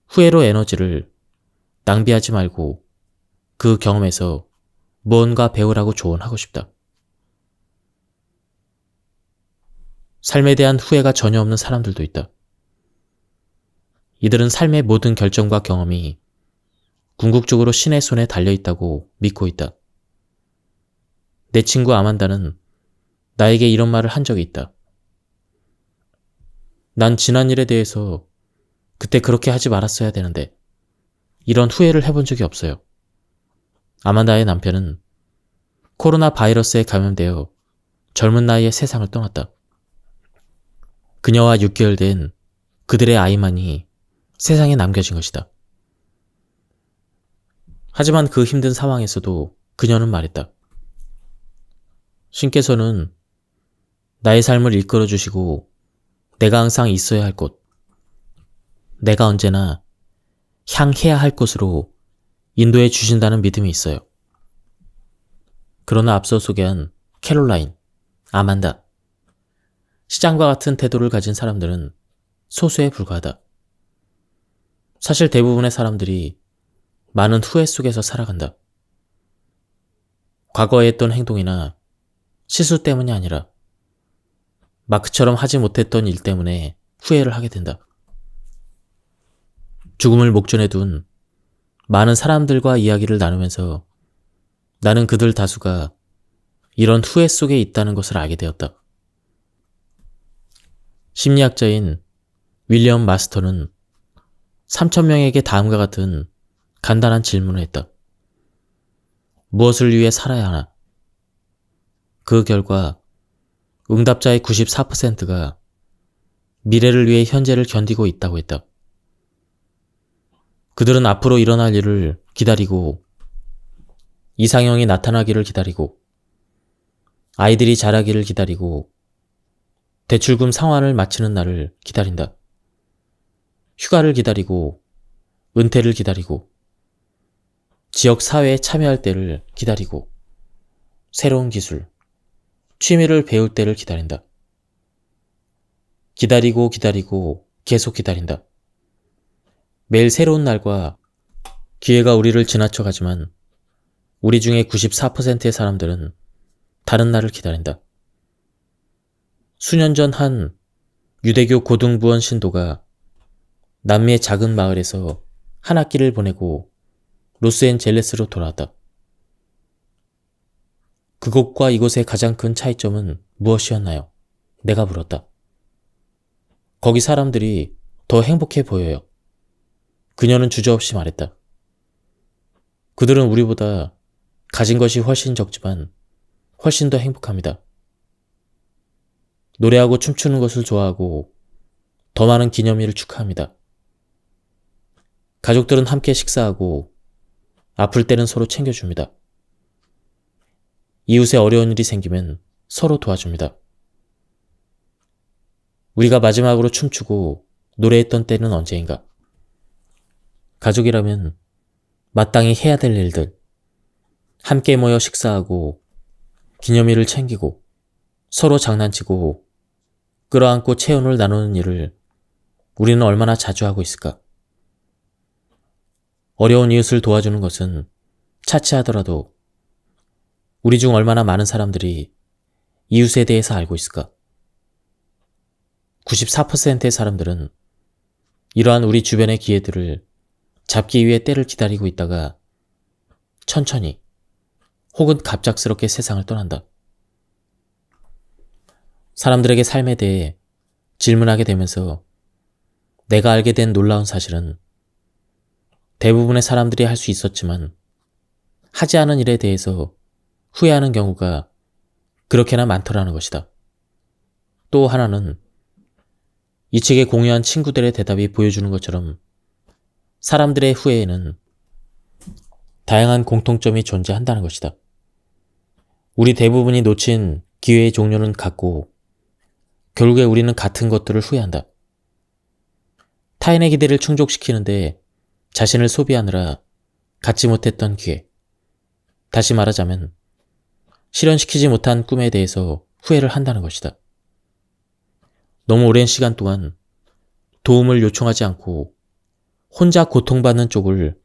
[SPEAKER 1] 후회로 에너지를 낭비하지 말고 그 경험에서 무언가 배우라고 조언하고 싶다. 삶에 대한 후회가 전혀 없는 사람들도 있다. 이들은 삶의 모든 결정과 경험이 궁극적으로 신의 손에 달려있다고 믿고 있다. 내 친구 아만다는 나에게 이런 말을 한 적이 있다. 난 지난 일에 대해서 그때 그렇게 하지 말았어야 되는데 이런 후회를 해본 적이 없어요. 아만다의 남편은 코로나 바이러스에 감염되어 젊은 나이에 세상을 떠났다. 그녀와 6개월 된 그들의 아이만이 세상에 남겨진 것이다. 하지만 그 힘든 상황에서도 그녀는 말했다. 신께서는 나의 삶을 이끌어 주시고 내가 항상 있어야 할 곳, 내가 언제나 향해야 할 곳으로 인도해 주신다는 믿음이 있어요. 그러나 앞서 소개한 캐롤라인, 아만다, 시장과 같은 태도를 가진 사람들은 소수에 불과하다. 사실 대부분의 사람들이 많은 후회 속에서 살아간다. 과거에 했던 행동이나 실수 때문이 아니라 마크처럼 하지 못했던 일 때문에 후회를 하게 된다. 죽음을 목전에 둔 많은 사람들과 이야기를 나누면서 나는 그들 다수가 이런 후회 속에 있다는 것을 알게 되었다. 심리학자인 윌리엄 마스터는 3,000명에게 다음과 같은 간단한 질문을 했다. 무엇을 위해 살아야 하나? 그 결과 응답자의 94%가 미래를 위해 현재를 견디고 있다고 했다. 그들은 앞으로 일어날 일을 기다리고 이상형이 나타나기를 기다리고 아이들이 자라기를 기다리고 대출금 상환을 마치는 날을 기다린다. 휴가를 기다리고 은퇴를 기다리고 지역 사회에 참여할 때를 기다리고 새로운 기술, 취미를 배울 때를 기다린다. 기다리고 기다리고 계속 기다린다. 매일 새로운 날과 기회가 우리를 지나쳐가지만 우리 중에 94%의 사람들은 다른 날을 기다린다. 수년 전 한 유대교 고등부원 신도가 남미의 작은 마을에서 한 학기를 보내고 로스앤젤레스로 돌아왔다. 그곳과 이곳의 가장 큰 차이점은 무엇이었나요? 내가 물었다. 거기 사람들이 더 행복해 보여요. 그녀는 주저없이 말했다. 그들은 우리보다 가진 것이 훨씬 적지만 훨씬 더 행복합니다. 노래하고 춤추는 것을 좋아하고 더 많은 기념일을 축하합니다. 가족들은 함께 식사하고 아플 때는 서로 챙겨줍니다. 이웃에 어려운 일이 생기면 서로 도와줍니다. 우리가 마지막으로 춤추고 노래했던 때는 언제인가? 가족이라면 마땅히 해야 될 일들, 함께 모여 식사하고 기념일을 챙기고 서로 장난치고 끌어안고 체온을 나누는 일을 우리는 얼마나 자주 하고 있을까? 어려운 이웃을 도와주는 것은 차치하더라도 우리 중 얼마나 많은 사람들이 이웃에 대해서 알고 있을까? 94%의 사람들은 이러한 우리 주변의 기회들을 잡기 위해 때를 기다리고 있다가 천천히 혹은 갑작스럽게 세상을 떠난다. 사람들에게 삶에 대해 질문하게 되면서 내가 알게 된 놀라운 사실은 대부분의 사람들이 할 수 있었지만 하지 않은 일에 대해서 후회하는 경우가 그렇게나 많더라는 것이다. 또 하나는 이 책에 공유한 친구들의 대답이 보여주는 것처럼 사람들의 후회에는 다양한 공통점이 존재한다는 것이다. 우리 대부분이 놓친 기회의 종류는 같고 결국에 우리는 같은 것들을 후회한다. 타인의 기대를 충족시키는데 자신을 소비하느라 갖지 못했던 기회. 다시 말하자면 실현시키지 못한 꿈에 대해서 후회를 한다는 것이다. 너무 오랜 시간 동안 도움을 요청하지 않고 혼자 고통받는 쪽을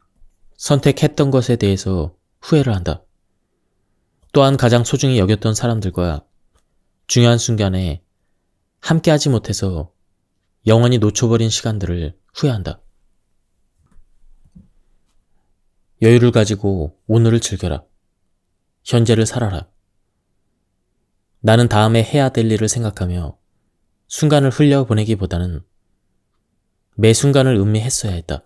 [SPEAKER 1] 선택했던 것에 대해서 후회를 한다. 또한 가장 소중히 여겼던 사람들과 중요한 순간에 함께하지 못해서 영원히 놓쳐버린 시간들을 후회한다. 여유를 가지고 오늘을 즐겨라. 현재를 살아라. 나는 다음에 해야 될 일을 생각하며 순간을 흘려보내기보다는 매 순간을 음미했어야 했다.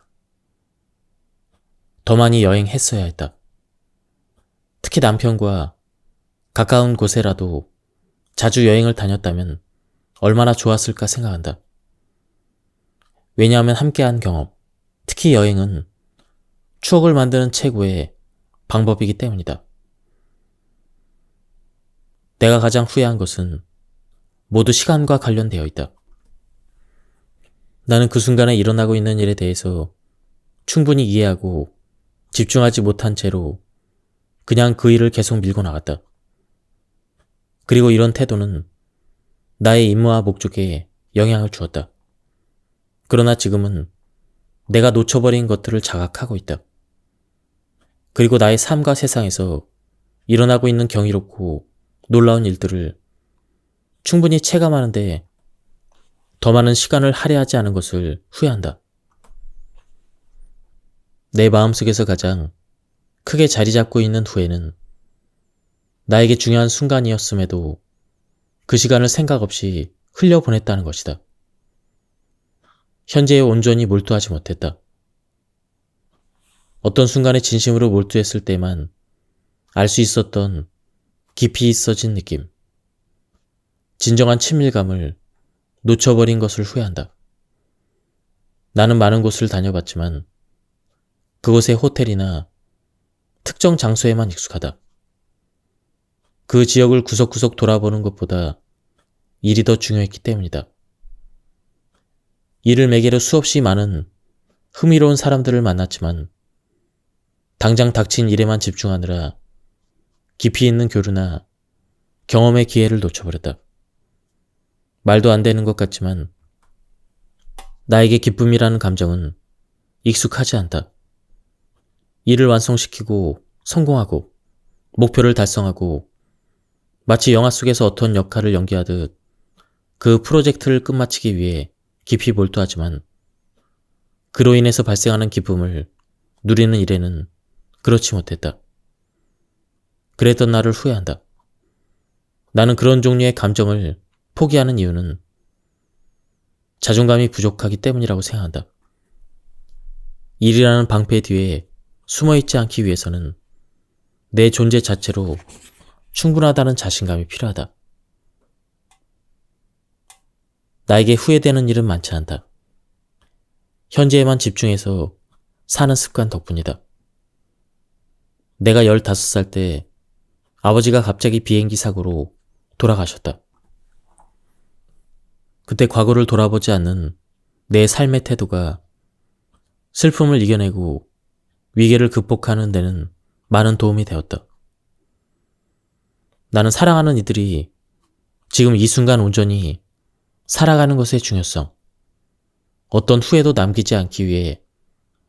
[SPEAKER 1] 더 많이 여행했어야 했다. 특히 남편과 가까운 곳에라도 자주 여행을 다녔다면 얼마나 좋았을까 생각한다. 왜냐하면 함께한 경험, 특히 여행은 추억을 만드는 최고의 방법이기 때문이다. 내가 가장 후회한 것은 모두 시간과 관련되어 있다. 나는 그 순간에 일어나고 있는 일에 대해서 충분히 이해하고 집중하지 못한 채로 그냥 그 일을 계속 밀고 나갔다. 그리고 이런 태도는 나의 임무와 목적에 영향을 주었다. 그러나 지금은 내가 놓쳐버린 것들을 자각하고 있다. 그리고 나의 삶과 세상에서 일어나고 있는 경이롭고 놀라운 일들을 충분히 체감하는데 더 많은 시간을 할애하지 않은 것을 후회한다. 내 마음속에서 가장 크게 자리 잡고 있는 후회는 나에게 중요한 순간이었음에도 그 시간을 생각 없이 흘려보냈다는 것이다. 현재에 온전히 몰두하지 못했다. 어떤 순간에 진심으로 몰두했을 때만 알 수 있었던 깊이 있어진 느낌, 진정한 친밀감을 놓쳐버린 것을 후회한다. 나는 많은 곳을 다녀봤지만 그곳의 호텔이나 특정 장소에만 익숙하다. 그 지역을 구석구석 돌아보는 것보다 일이 더 중요했기 때문이다. 일을 매개로 수없이 많은 흥미로운 사람들을 만났지만 당장 닥친 일에만 집중하느라 깊이 있는 교류나 경험의 기회를 놓쳐버렸다. 말도 안 되는 것 같지만 나에게 기쁨이라는 감정은 익숙하지 않다. 일을 완성시키고 성공하고 목표를 달성하고 마치 영화 속에서 어떤 역할을 연기하듯 그 프로젝트를 끝마치기 위해 깊이 몰두하지만 그로 인해서 발생하는 기쁨을 누리는 일에는 그렇지 못했다. 그랬던 나를 후회한다. 나는 그런 종류의 감정을 포기하는 이유는 자존감이 부족하기 때문이라고 생각한다. 일이라는 방패 뒤에 숨어있지 않기 위해서는 내 존재 자체로 충분하다는 자신감이 필요하다. 나에게 후회되는 일은 많지 않다. 현재에만 집중해서 사는 습관 덕분이다. 내가 15살 때 아버지가 갑자기 비행기 사고로 돌아가셨다. 그때 과거를 돌아보지 않는 내 삶의 태도가 슬픔을 이겨내고 위기를 극복하는 데는 많은 도움이 되었다. 나는 사랑하는 이들이 지금 이 순간 온전히 살아가는 것의 중요성, 어떤 후회도 남기지 않기 위해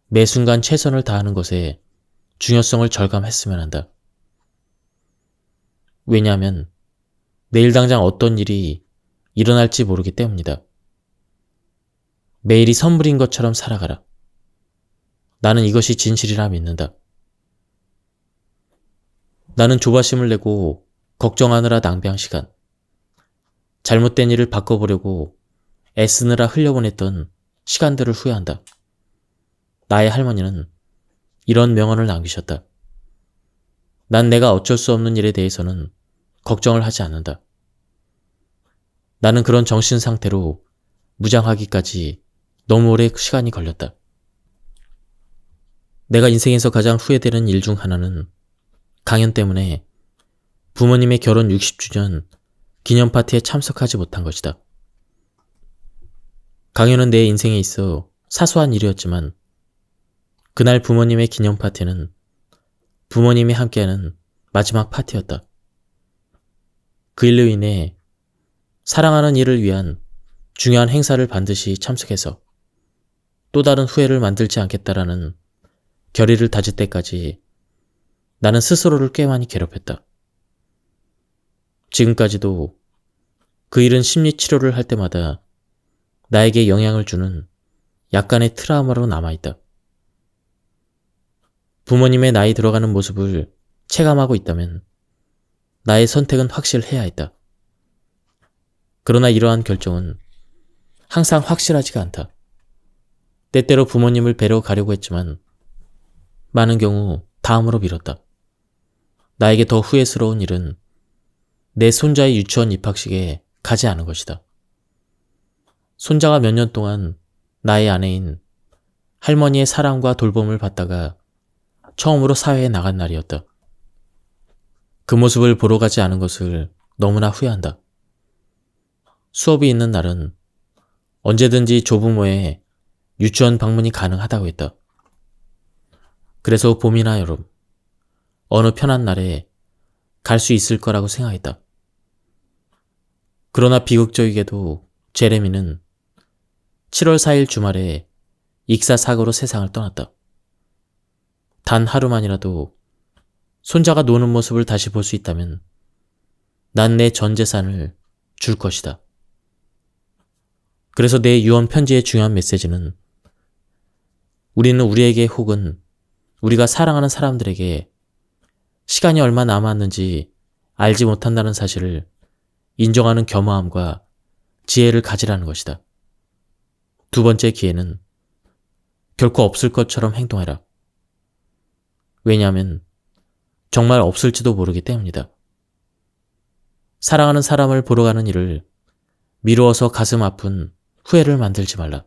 [SPEAKER 1] 매 순간 최선을 다하는 것의 중요성을 절감했으면 한다. 왜냐하면 내일 당장 어떤 일이 일어날지 모르기 때문이다. 매일이 선물인 것처럼 살아가라. 나는 이것이 진실이라 믿는다. 나는 조바심을 내고 걱정하느라 낭비한 시간, 잘못된 일을 바꿔보려고 애쓰느라 흘려보냈던 시간들을 후회한다. 나의 할머니는 이런 명언을 남기셨다. 난 내가 어쩔 수 없는 일에 대해서는 걱정을 하지 않는다. 나는 그런 정신 상태로 무장하기까지 너무 오래 시간이 걸렸다. 내가 인생에서 가장 후회되는 일 중 하나는 강연 때문에 부모님의 결혼 60주년 기념 파티에 참석하지 못한 것이다. 강연은 내 인생에 있어 사소한 일이었지만 그날 부모님의 기념 파티는 부모님이 함께하는 마지막 파티였다. 그 일로 인해 사랑하는 이를 위한 중요한 행사를 반드시 참석해서 또 다른 후회를 만들지 않겠다라는 결의를 다질 때까지 나는 스스로를 꽤 많이 괴롭혔다. 지금까지도 그 일은 심리치료를 할 때마다 나에게 영향을 주는 약간의 트라우마로 남아있다. 부모님의 나이 들어가는 모습을 체감하고 있다면 나의 선택은 확실해야 했다. 그러나 이러한 결정은 항상 확실하지가 않다. 때때로 부모님을 뵈러 가려고 했지만 많은 경우 다음으로 미뤘다. 나에게 더 후회스러운 일은 내 손자의 유치원 입학식에 가지 않은 것이다. 손자가 몇 년 동안 나의 아내인 할머니의 사랑과 돌봄을 받다가 처음으로 사회에 나간 날이었다. 그 모습을 보러 가지 않은 것을 너무나 후회한다. 수업이 있는 날은 언제든지 조부모의 유치원 방문이 가능하다고 했다. 그래서 봄이나 여름, 어느 편한 날에 갈 수 있을 거라고 생각했다. 그러나 비극적이게도 제레미는 7월 4일 주말에 익사사고로 세상을 떠났다. 단 하루만이라도 손자가 노는 모습을 다시 볼 수 있다면 난 내 전 재산을 줄 것이다. 그래서 내 유언 편지의 중요한 메시지는 우리는 우리에게 혹은 우리가 사랑하는 사람들에게 시간이 얼마 남았는지 알지 못한다는 사실을 인정하는 겸허함과 지혜를 가지라는 것이다. 두 번째 기회는 결코 없을 것처럼 행동해라. 왜냐하면 정말 없을지도 모르기 때문이다. 사랑하는 사람을 보러 가는 일을 미루어서 가슴 아픈 후회를 만들지 말라.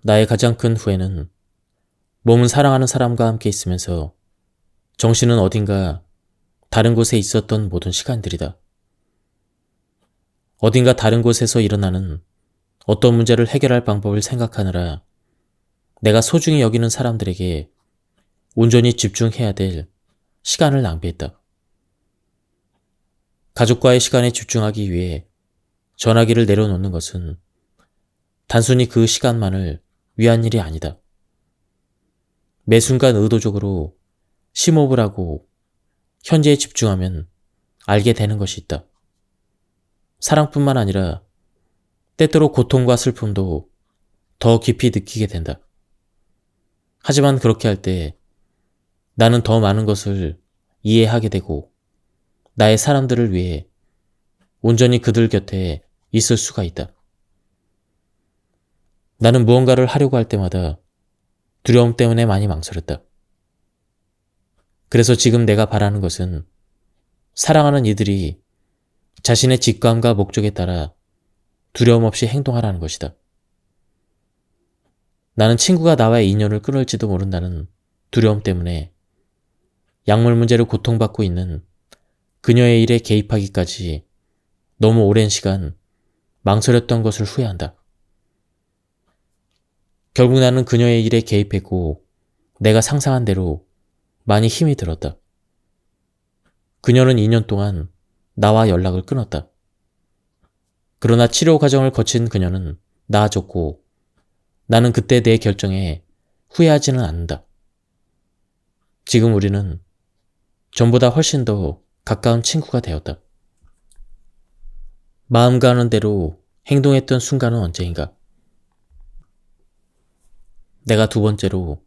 [SPEAKER 1] 나의 가장 큰 후회는 몸은 사랑하는 사람과 함께 있으면서 정신은 어딘가 다른 곳에 있었던 모든 시간들이다. 어딘가 다른 곳에서 일어나는 어떤 문제를 해결할 방법을 생각하느라 내가 소중히 여기는 사람들에게 온전히 집중해야 될 시간을 낭비했다. 가족과의 시간에 집중하기 위해 전화기를 내려놓는 것은 단순히 그 시간만을 위한 일이 아니다. 매 순간 의도적으로 심호흡을 하고 현재에 집중하면 알게 되는 것이 있다. 사랑뿐만 아니라 때때로 고통과 슬픔도 더 깊이 느끼게 된다. 하지만 그렇게 할 때 나는 더 많은 것을 이해하게 되고 나의 사람들을 위해 온전히 그들 곁에 있을 수가 있다. 나는 무언가를 하려고 할 때마다 두려움 때문에 많이 망설였다. 그래서 지금 내가 바라는 것은 사랑하는 이들이 자신의 직감과 목적에 따라 두려움 없이 행동하라는 것이다. 나는 친구가 나와의 인연을 끊을지도 모른다는 두려움 때문에 약물 문제로 고통받고 있는 그녀의 일에 개입하기까지 너무 오랜 시간 망설였던 것을 후회한다. 결국 나는 그녀의 일에 개입했고 내가 상상한 대로 많이 힘이 들었다. 그녀는 2년 동안 나와 연락을 끊었다. 그러나 치료 과정을 거친 그녀는 나아졌고 나는 그때 내 결정에 후회하지는 않는다. 지금 우리는 전보다 훨씬 더 가까운 친구가 되었다. 마음 가는 대로 행동했던 순간은 언제인가? 내가 두 번째로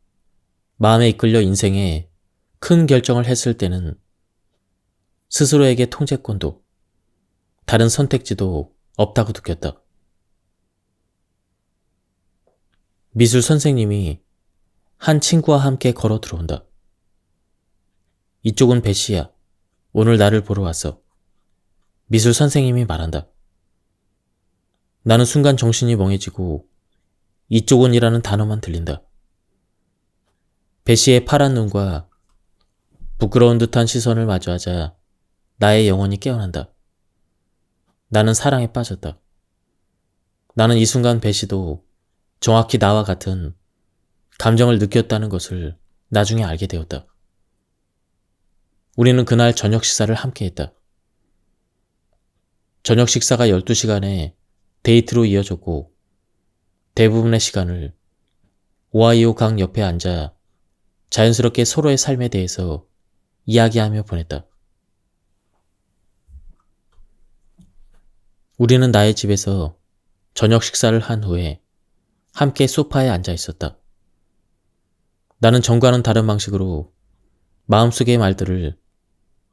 [SPEAKER 1] 마음에 이끌려 인생에 큰 결정을 했을 때는 스스로에게 통제권도 다른 선택지도 없다고 느꼈다. 미술 선생님이 한 친구와 함께 걸어 들어온다. 이쪽은 배씨야. 오늘 나를 보러 왔어. 미술 선생님이 말한다. 나는 순간 정신이 멍해지고 이쪽은이라는 단어만 들린다. 배씨의 파란 눈과 부끄러운 듯한 시선을 마주하자 나의 영혼이 깨어난다. 나는 사랑에 빠졌다. 나는 이 순간 배씨도 정확히 나와 같은 감정을 느꼈다는 것을 나중에 알게 되었다. 우리는 그날 저녁 식사를 함께 했다. 저녁 식사가 12시간의 데이트로 이어졌고 대부분의 시간을 오하이오 강 옆에 앉아 자연스럽게 서로의 삶에 대해서 이야기하며 보냈다. 우리는 나의 집에서 저녁 식사를 한 후에 함께 소파에 앉아 있었다. 나는 전과는 다른 방식으로 마음속의 말들을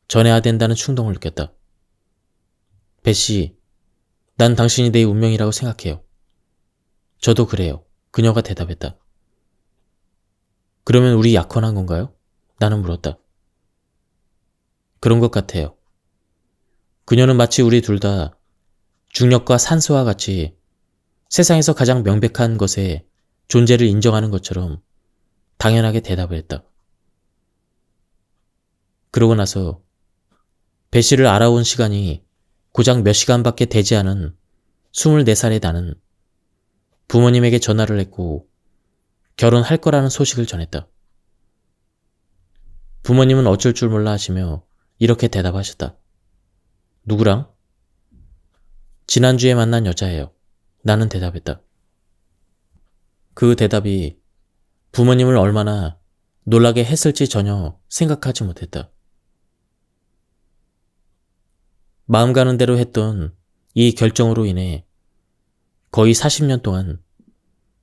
[SPEAKER 1] 전해야 된다는 충동을 느꼈다. 베시, 난 당신이 내 운명이라고 생각해요. 저도 그래요. 그녀가 대답했다. 그러면 우리 약혼한 건가요? 나는 물었다. 그런 것 같아요. 그녀는 마치 우리 둘 다 중력과 산소와 같이 세상에서 가장 명백한 것의 존재를 인정하는 것처럼 당연하게 대답을 했다. 그러고 나서 베시를 알아온 시간이 고작 몇 시간밖에 되지 않은 24살의 나는 부모님에게 전화를 했고 결혼할 거라는 소식을 전했다. 부모님은 어쩔 줄 몰라 하시며 이렇게 대답하셨다. 누구랑? 지난주에 만난 여자예요. 나는 대답했다. 그 대답이 부모님을 얼마나 놀라게 했을지 전혀 생각하지 못했다. 마음 가는 대로 했던 이 결정으로 인해 거의 40년 동안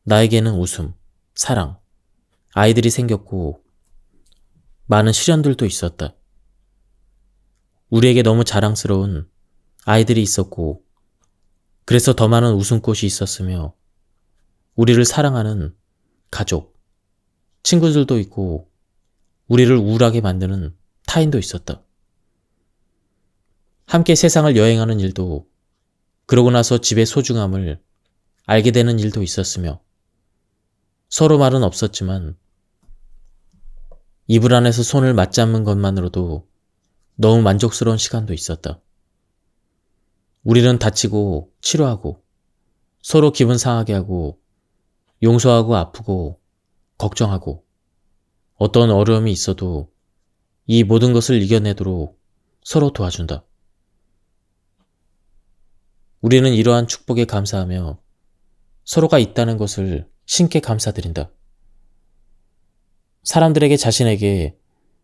[SPEAKER 1] 나에게는 웃음, 사랑, 아이들이 생겼고 많은 시련들도 있었다. 우리에게 너무 자랑스러운 아이들이 있었고 그래서 더 많은 웃음꽃이 있었으며 우리를 사랑하는 가족, 친구들도 있고 우리를 우울하게 만드는 타인도 있었다. 함께 세상을 여행하는 일도 그러고 나서 집의 소중함을 알게 되는 일도 있었으며 서로 말은 없었지만 이불 안에서 손을 맞잡는 것만으로도 너무 만족스러운 시간도 있었다. 우리는 다치고 치료하고 서로 기분 상하게 하고 용서하고 아프고 걱정하고 어떤 어려움이 있어도 이 모든 것을 이겨내도록 서로 도와준다. 우리는 이러한 축복에 감사하며 서로가 있다는 것을 신께 감사드린다. 사람들에게 자신에게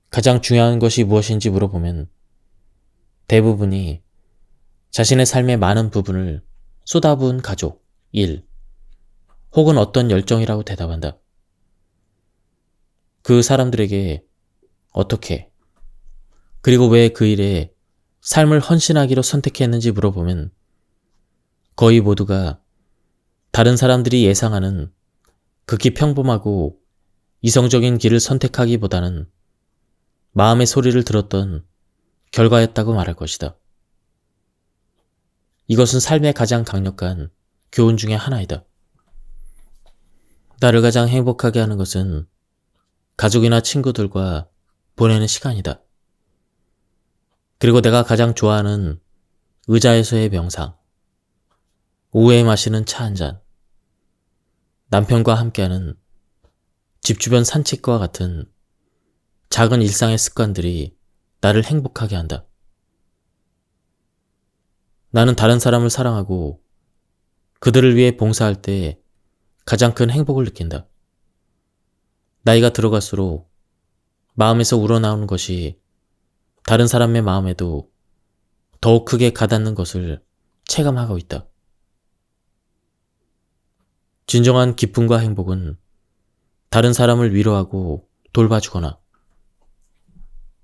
[SPEAKER 1] 가장 중요한 것이 무엇인지 물어보면 대부분이 자신의 삶의 많은 부분을 쏟아부은 가족, 일, 혹은 어떤 열정이라고 대답한다. 그 사람들에게 어떻게, 그리고 왜 그 일에 삶을 헌신하기로 선택했는지 물어보면 거의 모두가 다른 사람들이 예상하는 극히 평범하고 이성적인 길을 선택하기보다는 마음의 소리를 들었던 결과였다고 말할 것이다. 이것은 삶의 가장 강력한 교훈 중의 하나이다. 나를 가장 행복하게 하는 것은 가족이나 친구들과 보내는 시간이다. 그리고 내가 가장 좋아하는 의자에서의 명상, 오후에 마시는 차 한 잔, 남편과 함께하는 집 주변 산책과 같은 작은 일상의 습관들이 나를 행복하게 한다. 나는 다른 사람을 사랑하고 그들을 위해 봉사할 때 가장 큰 행복을 느낀다. 나이가 들어갈수록 마음에서 우러나오는 것이 다른 사람의 마음에도 더욱 크게 가닿는 것을 체감하고 있다. 진정한 기쁨과 행복은 다른 사람을 위로하고 돌봐주거나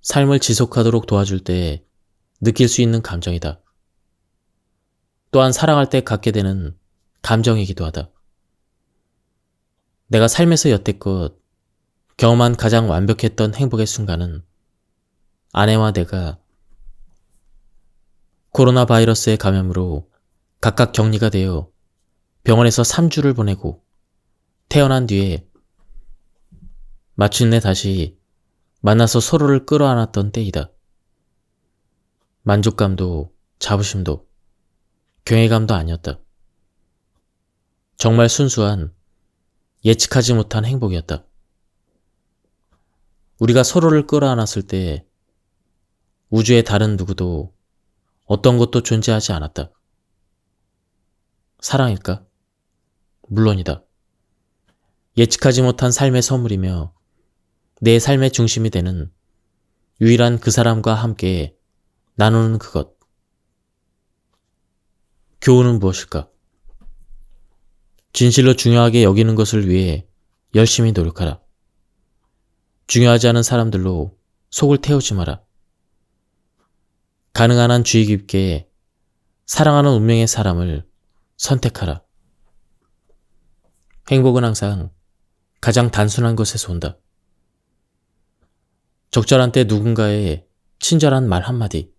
[SPEAKER 1] 삶을 지속하도록 도와줄 때 느낄 수 있는 감정이다. 또한 사랑할 때 갖게 되는 감정이기도 하다. 내가 삶에서 여태껏 경험한 가장 완벽했던 행복의 순간은 아내와 내가 코로나 바이러스의 감염으로 각각 격리가 되어 병원에서 3주를 보내고 태어난 뒤에 마침내 다시 만나서 서로를 끌어안았던 때이다. 만족감도 자부심도 경외감도 아니었다. 정말 순수한 예측하지 못한 행복이었다. 우리가 서로를 끌어안았을 때 우주의 다른 누구도 어떤 것도 존재하지 않았다. 사랑일까? 물론이다. 예측하지 못한 삶의 선물이며 내 삶의 중심이 되는 유일한 그 사람과 함께 나누는 그것. 교훈은 무엇일까? 진실로 중요하게 여기는 것을 위해 열심히 노력하라. 중요하지 않은 사람들로 속을 태우지 마라. 가능한 한 주의 깊게 사랑하는 운명의 사람을 선택하라. 행복은 항상 가장 단순한 것에서 온다. 적절한 때 누군가의 친절한 말 한마디,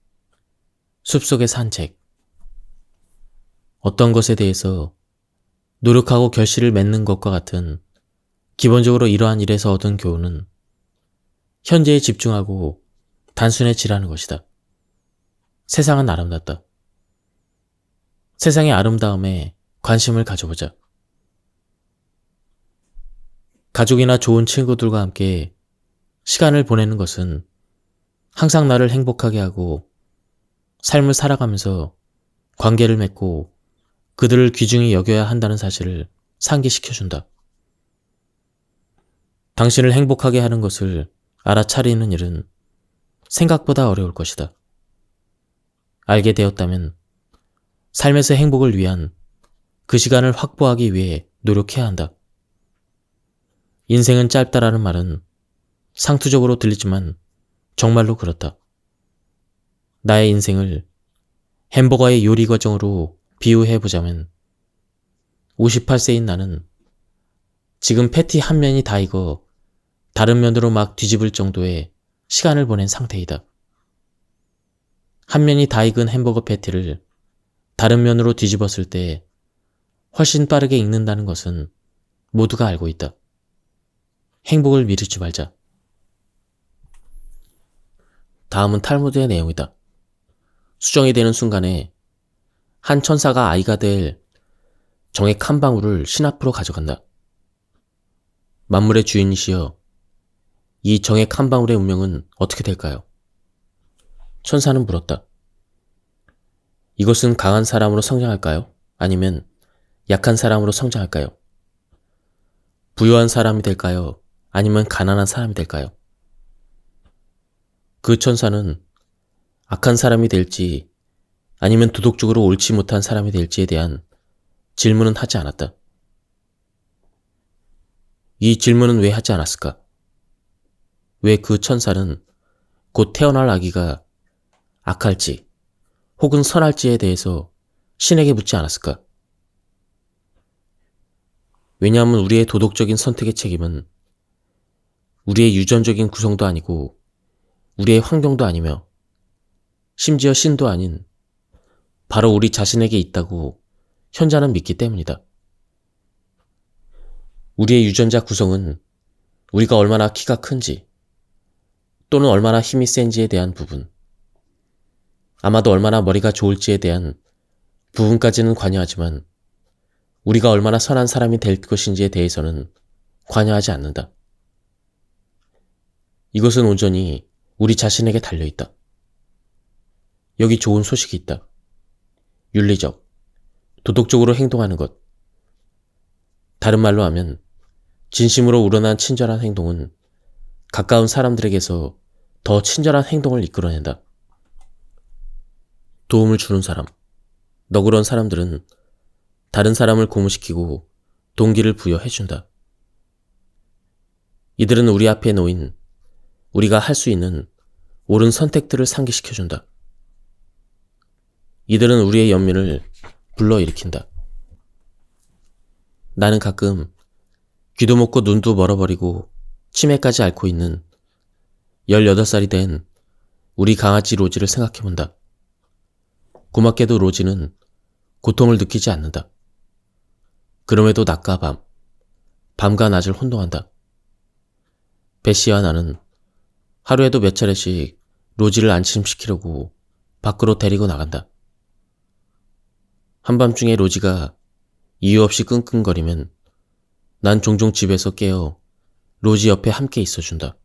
[SPEAKER 1] 숲속의 산책, 어떤 것에 대해서 노력하고 결실을 맺는 것과 같은 기본적으로 이러한 일에서 얻은 교훈은 현재에 집중하고 단순해지라는 것이다. 세상은 아름답다. 세상의 아름다움에 관심을 가져보자. 가족이나 좋은 친구들과 함께 시간을 보내는 것은 항상 나를 행복하게 하고 삶을 살아가면서 관계를 맺고 그들을 귀중히 여겨야 한다는 사실을 상기시켜준다. 당신을 행복하게 하는 것을 알아차리는 일은 생각보다 어려울 것이다. 알게 되었다면 삶에서 행복을 위한 그 시간을 확보하기 위해 노력해야 한다. 인생은 짧다라는 말은 상투적으로 들리지만 정말로 그렇다. 나의 인생을 햄버거의 요리 과정으로 비유해보자면 58세인 나는 지금 패티 한 면이 다 익어 다른 면으로 막 뒤집을 정도의 시간을 보낸 상태이다. 한 면이 다 익은 햄버거 패티를 다른 면으로 뒤집었을 때 훨씬 빠르게 익는다는 것은 모두가 알고 있다. 행복을 미루지 말자. 다음은 탈무드의 내용이다. 수정이 되는 순간에 한 천사가 아이가 될 정액 한 방울을 신 앞으로 가져간다. 만물의 주인이시여, 이 정액 한 방울의 운명은 어떻게 될까요? 천사는 물었다. 이것은 강한 사람으로 성장할까요? 아니면 약한 사람으로 성장할까요? 부유한 사람이 될까요? 아니면 가난한 사람이 될까요? 그 천사는 악한 사람이 될지 아니면 도덕적으로 옳지 못한 사람이 될지에 대한 질문은 하지 않았다. 이 질문은 왜 하지 않았을까? 왜 그 천사는 곧 태어날 아기가 악할지 혹은 선할지에 대해서 신에게 묻지 않았을까? 왜냐하면 우리의 도덕적인 선택의 책임은 우리의 유전적인 구성도 아니고 우리의 환경도 아니며 심지어 신도 아닌 바로 우리 자신에게 있다고 현자는 믿기 때문이다. 우리의 유전자 구성은 우리가 얼마나 키가 큰지 또는 얼마나 힘이 센지에 대한 부분, 아마도 얼마나 머리가 좋을지에 대한 부분까지는 관여하지만 우리가 얼마나 선한 사람이 될 것인지에 대해서는 관여하지 않는다. 이것은 온전히 우리 자신에게 달려있다. 여기 좋은 소식이 있다. 윤리적, 도덕적으로 행동하는 것. 다른 말로 하면 진심으로 우러난 친절한 행동은 가까운 사람들에게서 더 친절한 행동을 이끌어낸다. 도움을 주는 사람, 너그러운 사람들은 다른 사람을 고무시키고 동기를 부여해준다. 이들은 우리 앞에 놓인 우리가 할 수 있는 옳은 선택들을 상기시켜준다. 이들은 우리의 연민을 불러일으킨다. 나는 가끔 귀도 먹고 눈도 멀어버리고 치매까지 앓고 있는 18살이 된 우리 강아지 로지를 생각해본다. 고맙게도 로지는 고통을 느끼지 않는다. 그럼에도 낮과 밤, 밤과 낮을 혼동한다. 베시와 나는 하루에도 몇 차례씩 로지를 안심시키려고 밖으로 데리고 나간다. 한밤중에 로지가 이유 없이 끙끙거리면 난 종종 집에서 깨어 로지 옆에 함께 있어준다.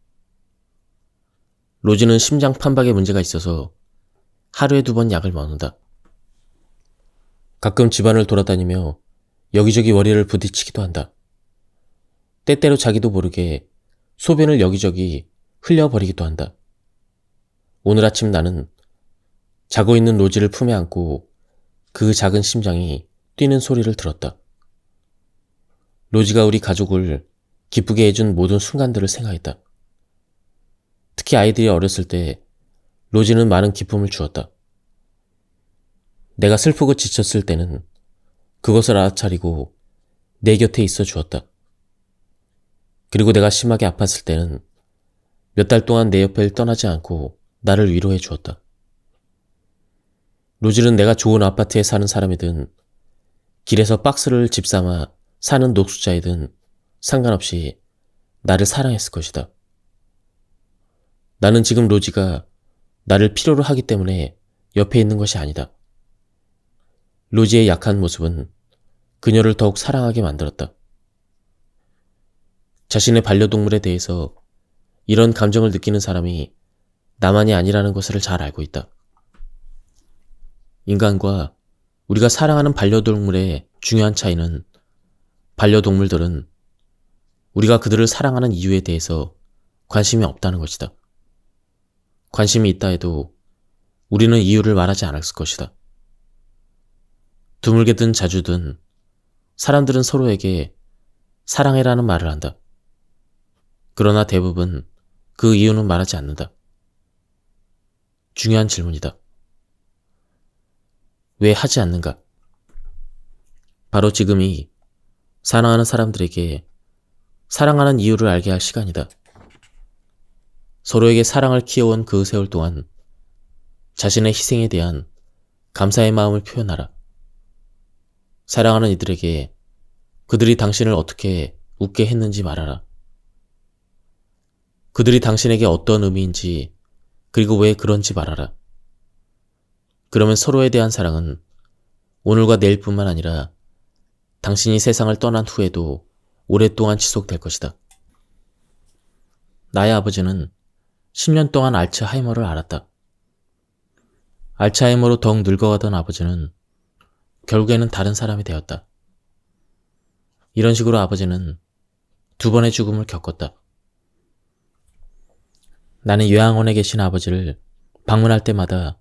[SPEAKER 1] 로지는 심장 판박에 문제가 있어서 하루에 2번 약을 먹는다. 가끔 집안을 돌아다니며 여기저기 머리를 부딪히기도 한다. 때때로 자기도 모르게 소변을 여기저기 흘려버리기도 한다. 오늘 아침 나는 자고 있는 로지를 품에 안고 그 작은 심장이 뛰는 소리를 들었다. 로지가 우리 가족을 기쁘게 해준 모든 순간들을 생각했다. 특히 아이들이 어렸을 때 로지는 많은 기쁨을 주었다. 내가 슬프고 지쳤을 때는 그것을 알아차리고 내 곁에 있어 주었다. 그리고 내가 심하게 아팠을 때는 몇 달 동안 내 옆을 떠나지 않고 나를 위로해 주었다. 로지는 내가 좋은 아파트에 사는 사람이든 길에서 박스를 집삼아 사는 녹수자이든 상관없이 나를 사랑했을 것이다. 나는 지금 로지가 나를 필요로 하기 때문에 옆에 있는 것이 아니다. 로지의 약한 모습은 그녀를 더욱 사랑하게 만들었다. 자신의 반려동물에 대해서 이런 감정을 느끼는 사람이 나만이 아니라는 것을 잘 알고 있다. 인간과 우리가 사랑하는 반려동물의 중요한 차이는 반려동물들은 우리가 그들을 사랑하는 이유에 대해서 관심이 없다는 것이다. 관심이 있다 해도 우리는 이유를 말하지 않았을 것이다. 드물게든 자주든 사람들은 서로에게 사랑해라는 말을 한다. 그러나 대부분 그 이유는 말하지 않는다. 중요한 질문이다. 왜 하지 않는가? 바로 지금이 사랑하는 사람들에게 사랑하는 이유를 알게 할 시간이다. 서로에게 사랑을 키워온 그 세월 동안 자신의 희생에 대한 감사의 마음을 표현하라. 사랑하는 이들에게 그들이 당신을 어떻게 웃게 했는지 말하라. 그들이 당신에게 어떤 의미인지 그리고 왜 그런지 말하라. 그러면 서로에 대한 사랑은 오늘과 내일뿐만 아니라 당신이 세상을 떠난 후에도 오랫동안 지속될 것이다. 나의 아버지는 10년 동안 알츠하이머를 앓았다. 알츠하이머로 더욱 늙어가던 아버지는 결국에는 다른 사람이 되었다. 이런 식으로 아버지는 2번의 죽음을 겪었다. 나는 요양원에 계신 아버지를 방문할 때마다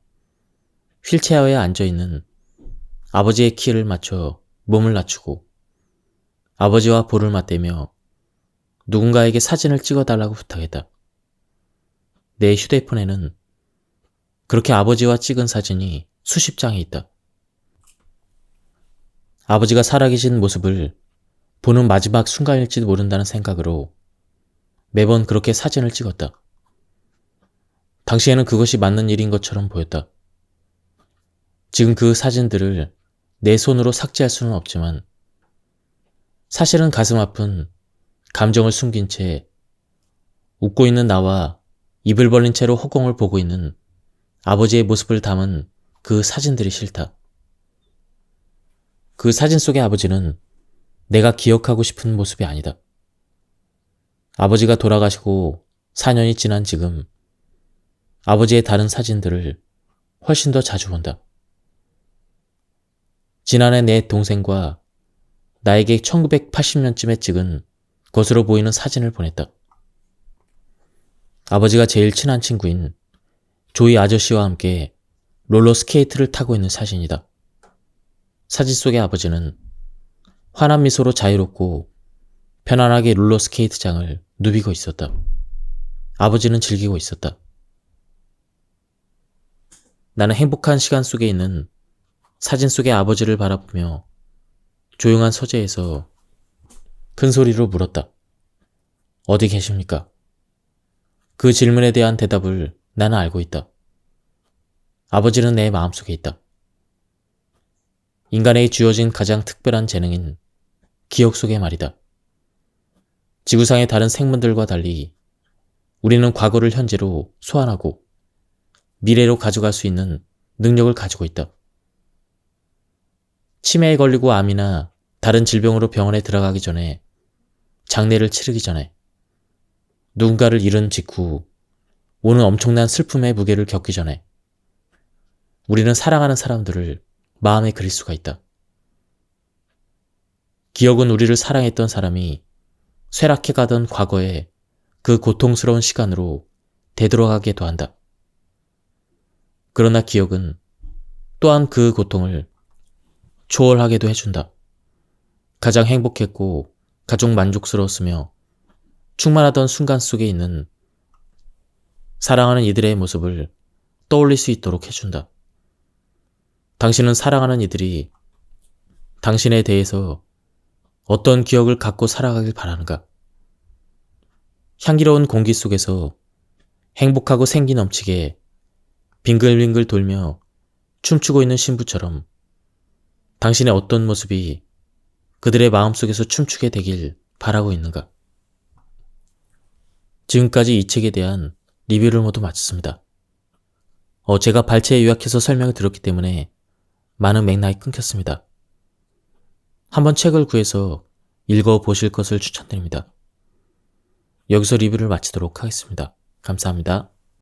[SPEAKER 1] 휠체어에 앉아있는 아버지의 키를 맞춰 몸을 낮추고 아버지와 볼을 맞대며 누군가에게 사진을 찍어달라고 부탁했다. 내 휴대폰에는 그렇게 아버지와 찍은 사진이 수십 장이 있다. 아버지가 살아계신 모습을 보는 마지막 순간일지도 모른다는 생각으로 매번 그렇게 사진을 찍었다. 당시에는 그것이 맞는 일인 것처럼 보였다. 지금 그 사진들을 내 손으로 삭제할 수는 없지만 사실은 가슴 아픈 감정을 숨긴 채 웃고 있는 나와 입을 벌린 채로 허공을 보고 있는 아버지의 모습을 담은 그 사진들이 싫다. 그 사진 속의 아버지는 내가 기억하고 싶은 모습이 아니다. 아버지가 돌아가시고 4년이 지난 지금 아버지의 다른 사진들을 훨씬 더 자주 본다. 지난해 내 동생과 나에게 1980년쯤에 찍은 것으로 보이는 사진을 보냈다. 아버지가 제일 친한 친구인 조이 아저씨와 함께 롤러스케이트를 타고 있는 사진이다. 사진 속의 아버지는 환한 미소로 자유롭고 편안하게 롤러스케이트장을 누비고 있었다. 아버지는 즐기고 있었다. 나는 행복한 시간 속에 있는 사진 속의 아버지를 바라보며 조용한 서재에서 큰 소리로 물었다. 어디 계십니까? 그 질문에 대한 대답을 나는 알고 있다. 아버지는 내 마음속에 있다. 인간에게 주어진 가장 특별한 재능인 기억 속의 말이다. 지구상의 다른 생물들과 달리 우리는 과거를 현재로 소환하고 미래로 가져갈 수 있는 능력을 가지고 있다. 치매에 걸리고 암이나 다른 질병으로 병원에 들어가기 전에, 장례를 치르기 전에, 누군가를 잃은 직후 오는 엄청난 슬픔의 무게를 겪기 전에 우리는 사랑하는 사람들을 마음에 그릴 수가 있다. 기억은 우리를 사랑했던 사람이 쇠락해가던 과거의 그 고통스러운 시간으로 되돌아가게도 한다. 그러나 기억은 또한 그 고통을 초월하게도 해준다. 가장 행복했고 가장 만족스러웠으며 충만하던 순간 속에 있는 사랑하는 이들의 모습을 떠올릴 수 있도록 해준다. 당신은 사랑하는 이들이 당신에 대해서 어떤 기억을 갖고 살아가길 바라는가? 향기로운 공기 속에서 행복하고 생기 넘치게 빙글빙글 돌며 춤추고 있는 신부처럼 당신의 어떤 모습이 그들의 마음속에서 춤추게 되길 바라고 있는가? 지금까지 이 책에 대한 리뷰를 모두 마쳤습니다. 제가 발췌에 요약해서 설명을 드렸기 때문에 많은 맥락이 끊겼습니다. 한번 책을 구해서 읽어보실 것을 추천드립니다. 여기서 리뷰를 마치도록 하겠습니다. 감사합니다.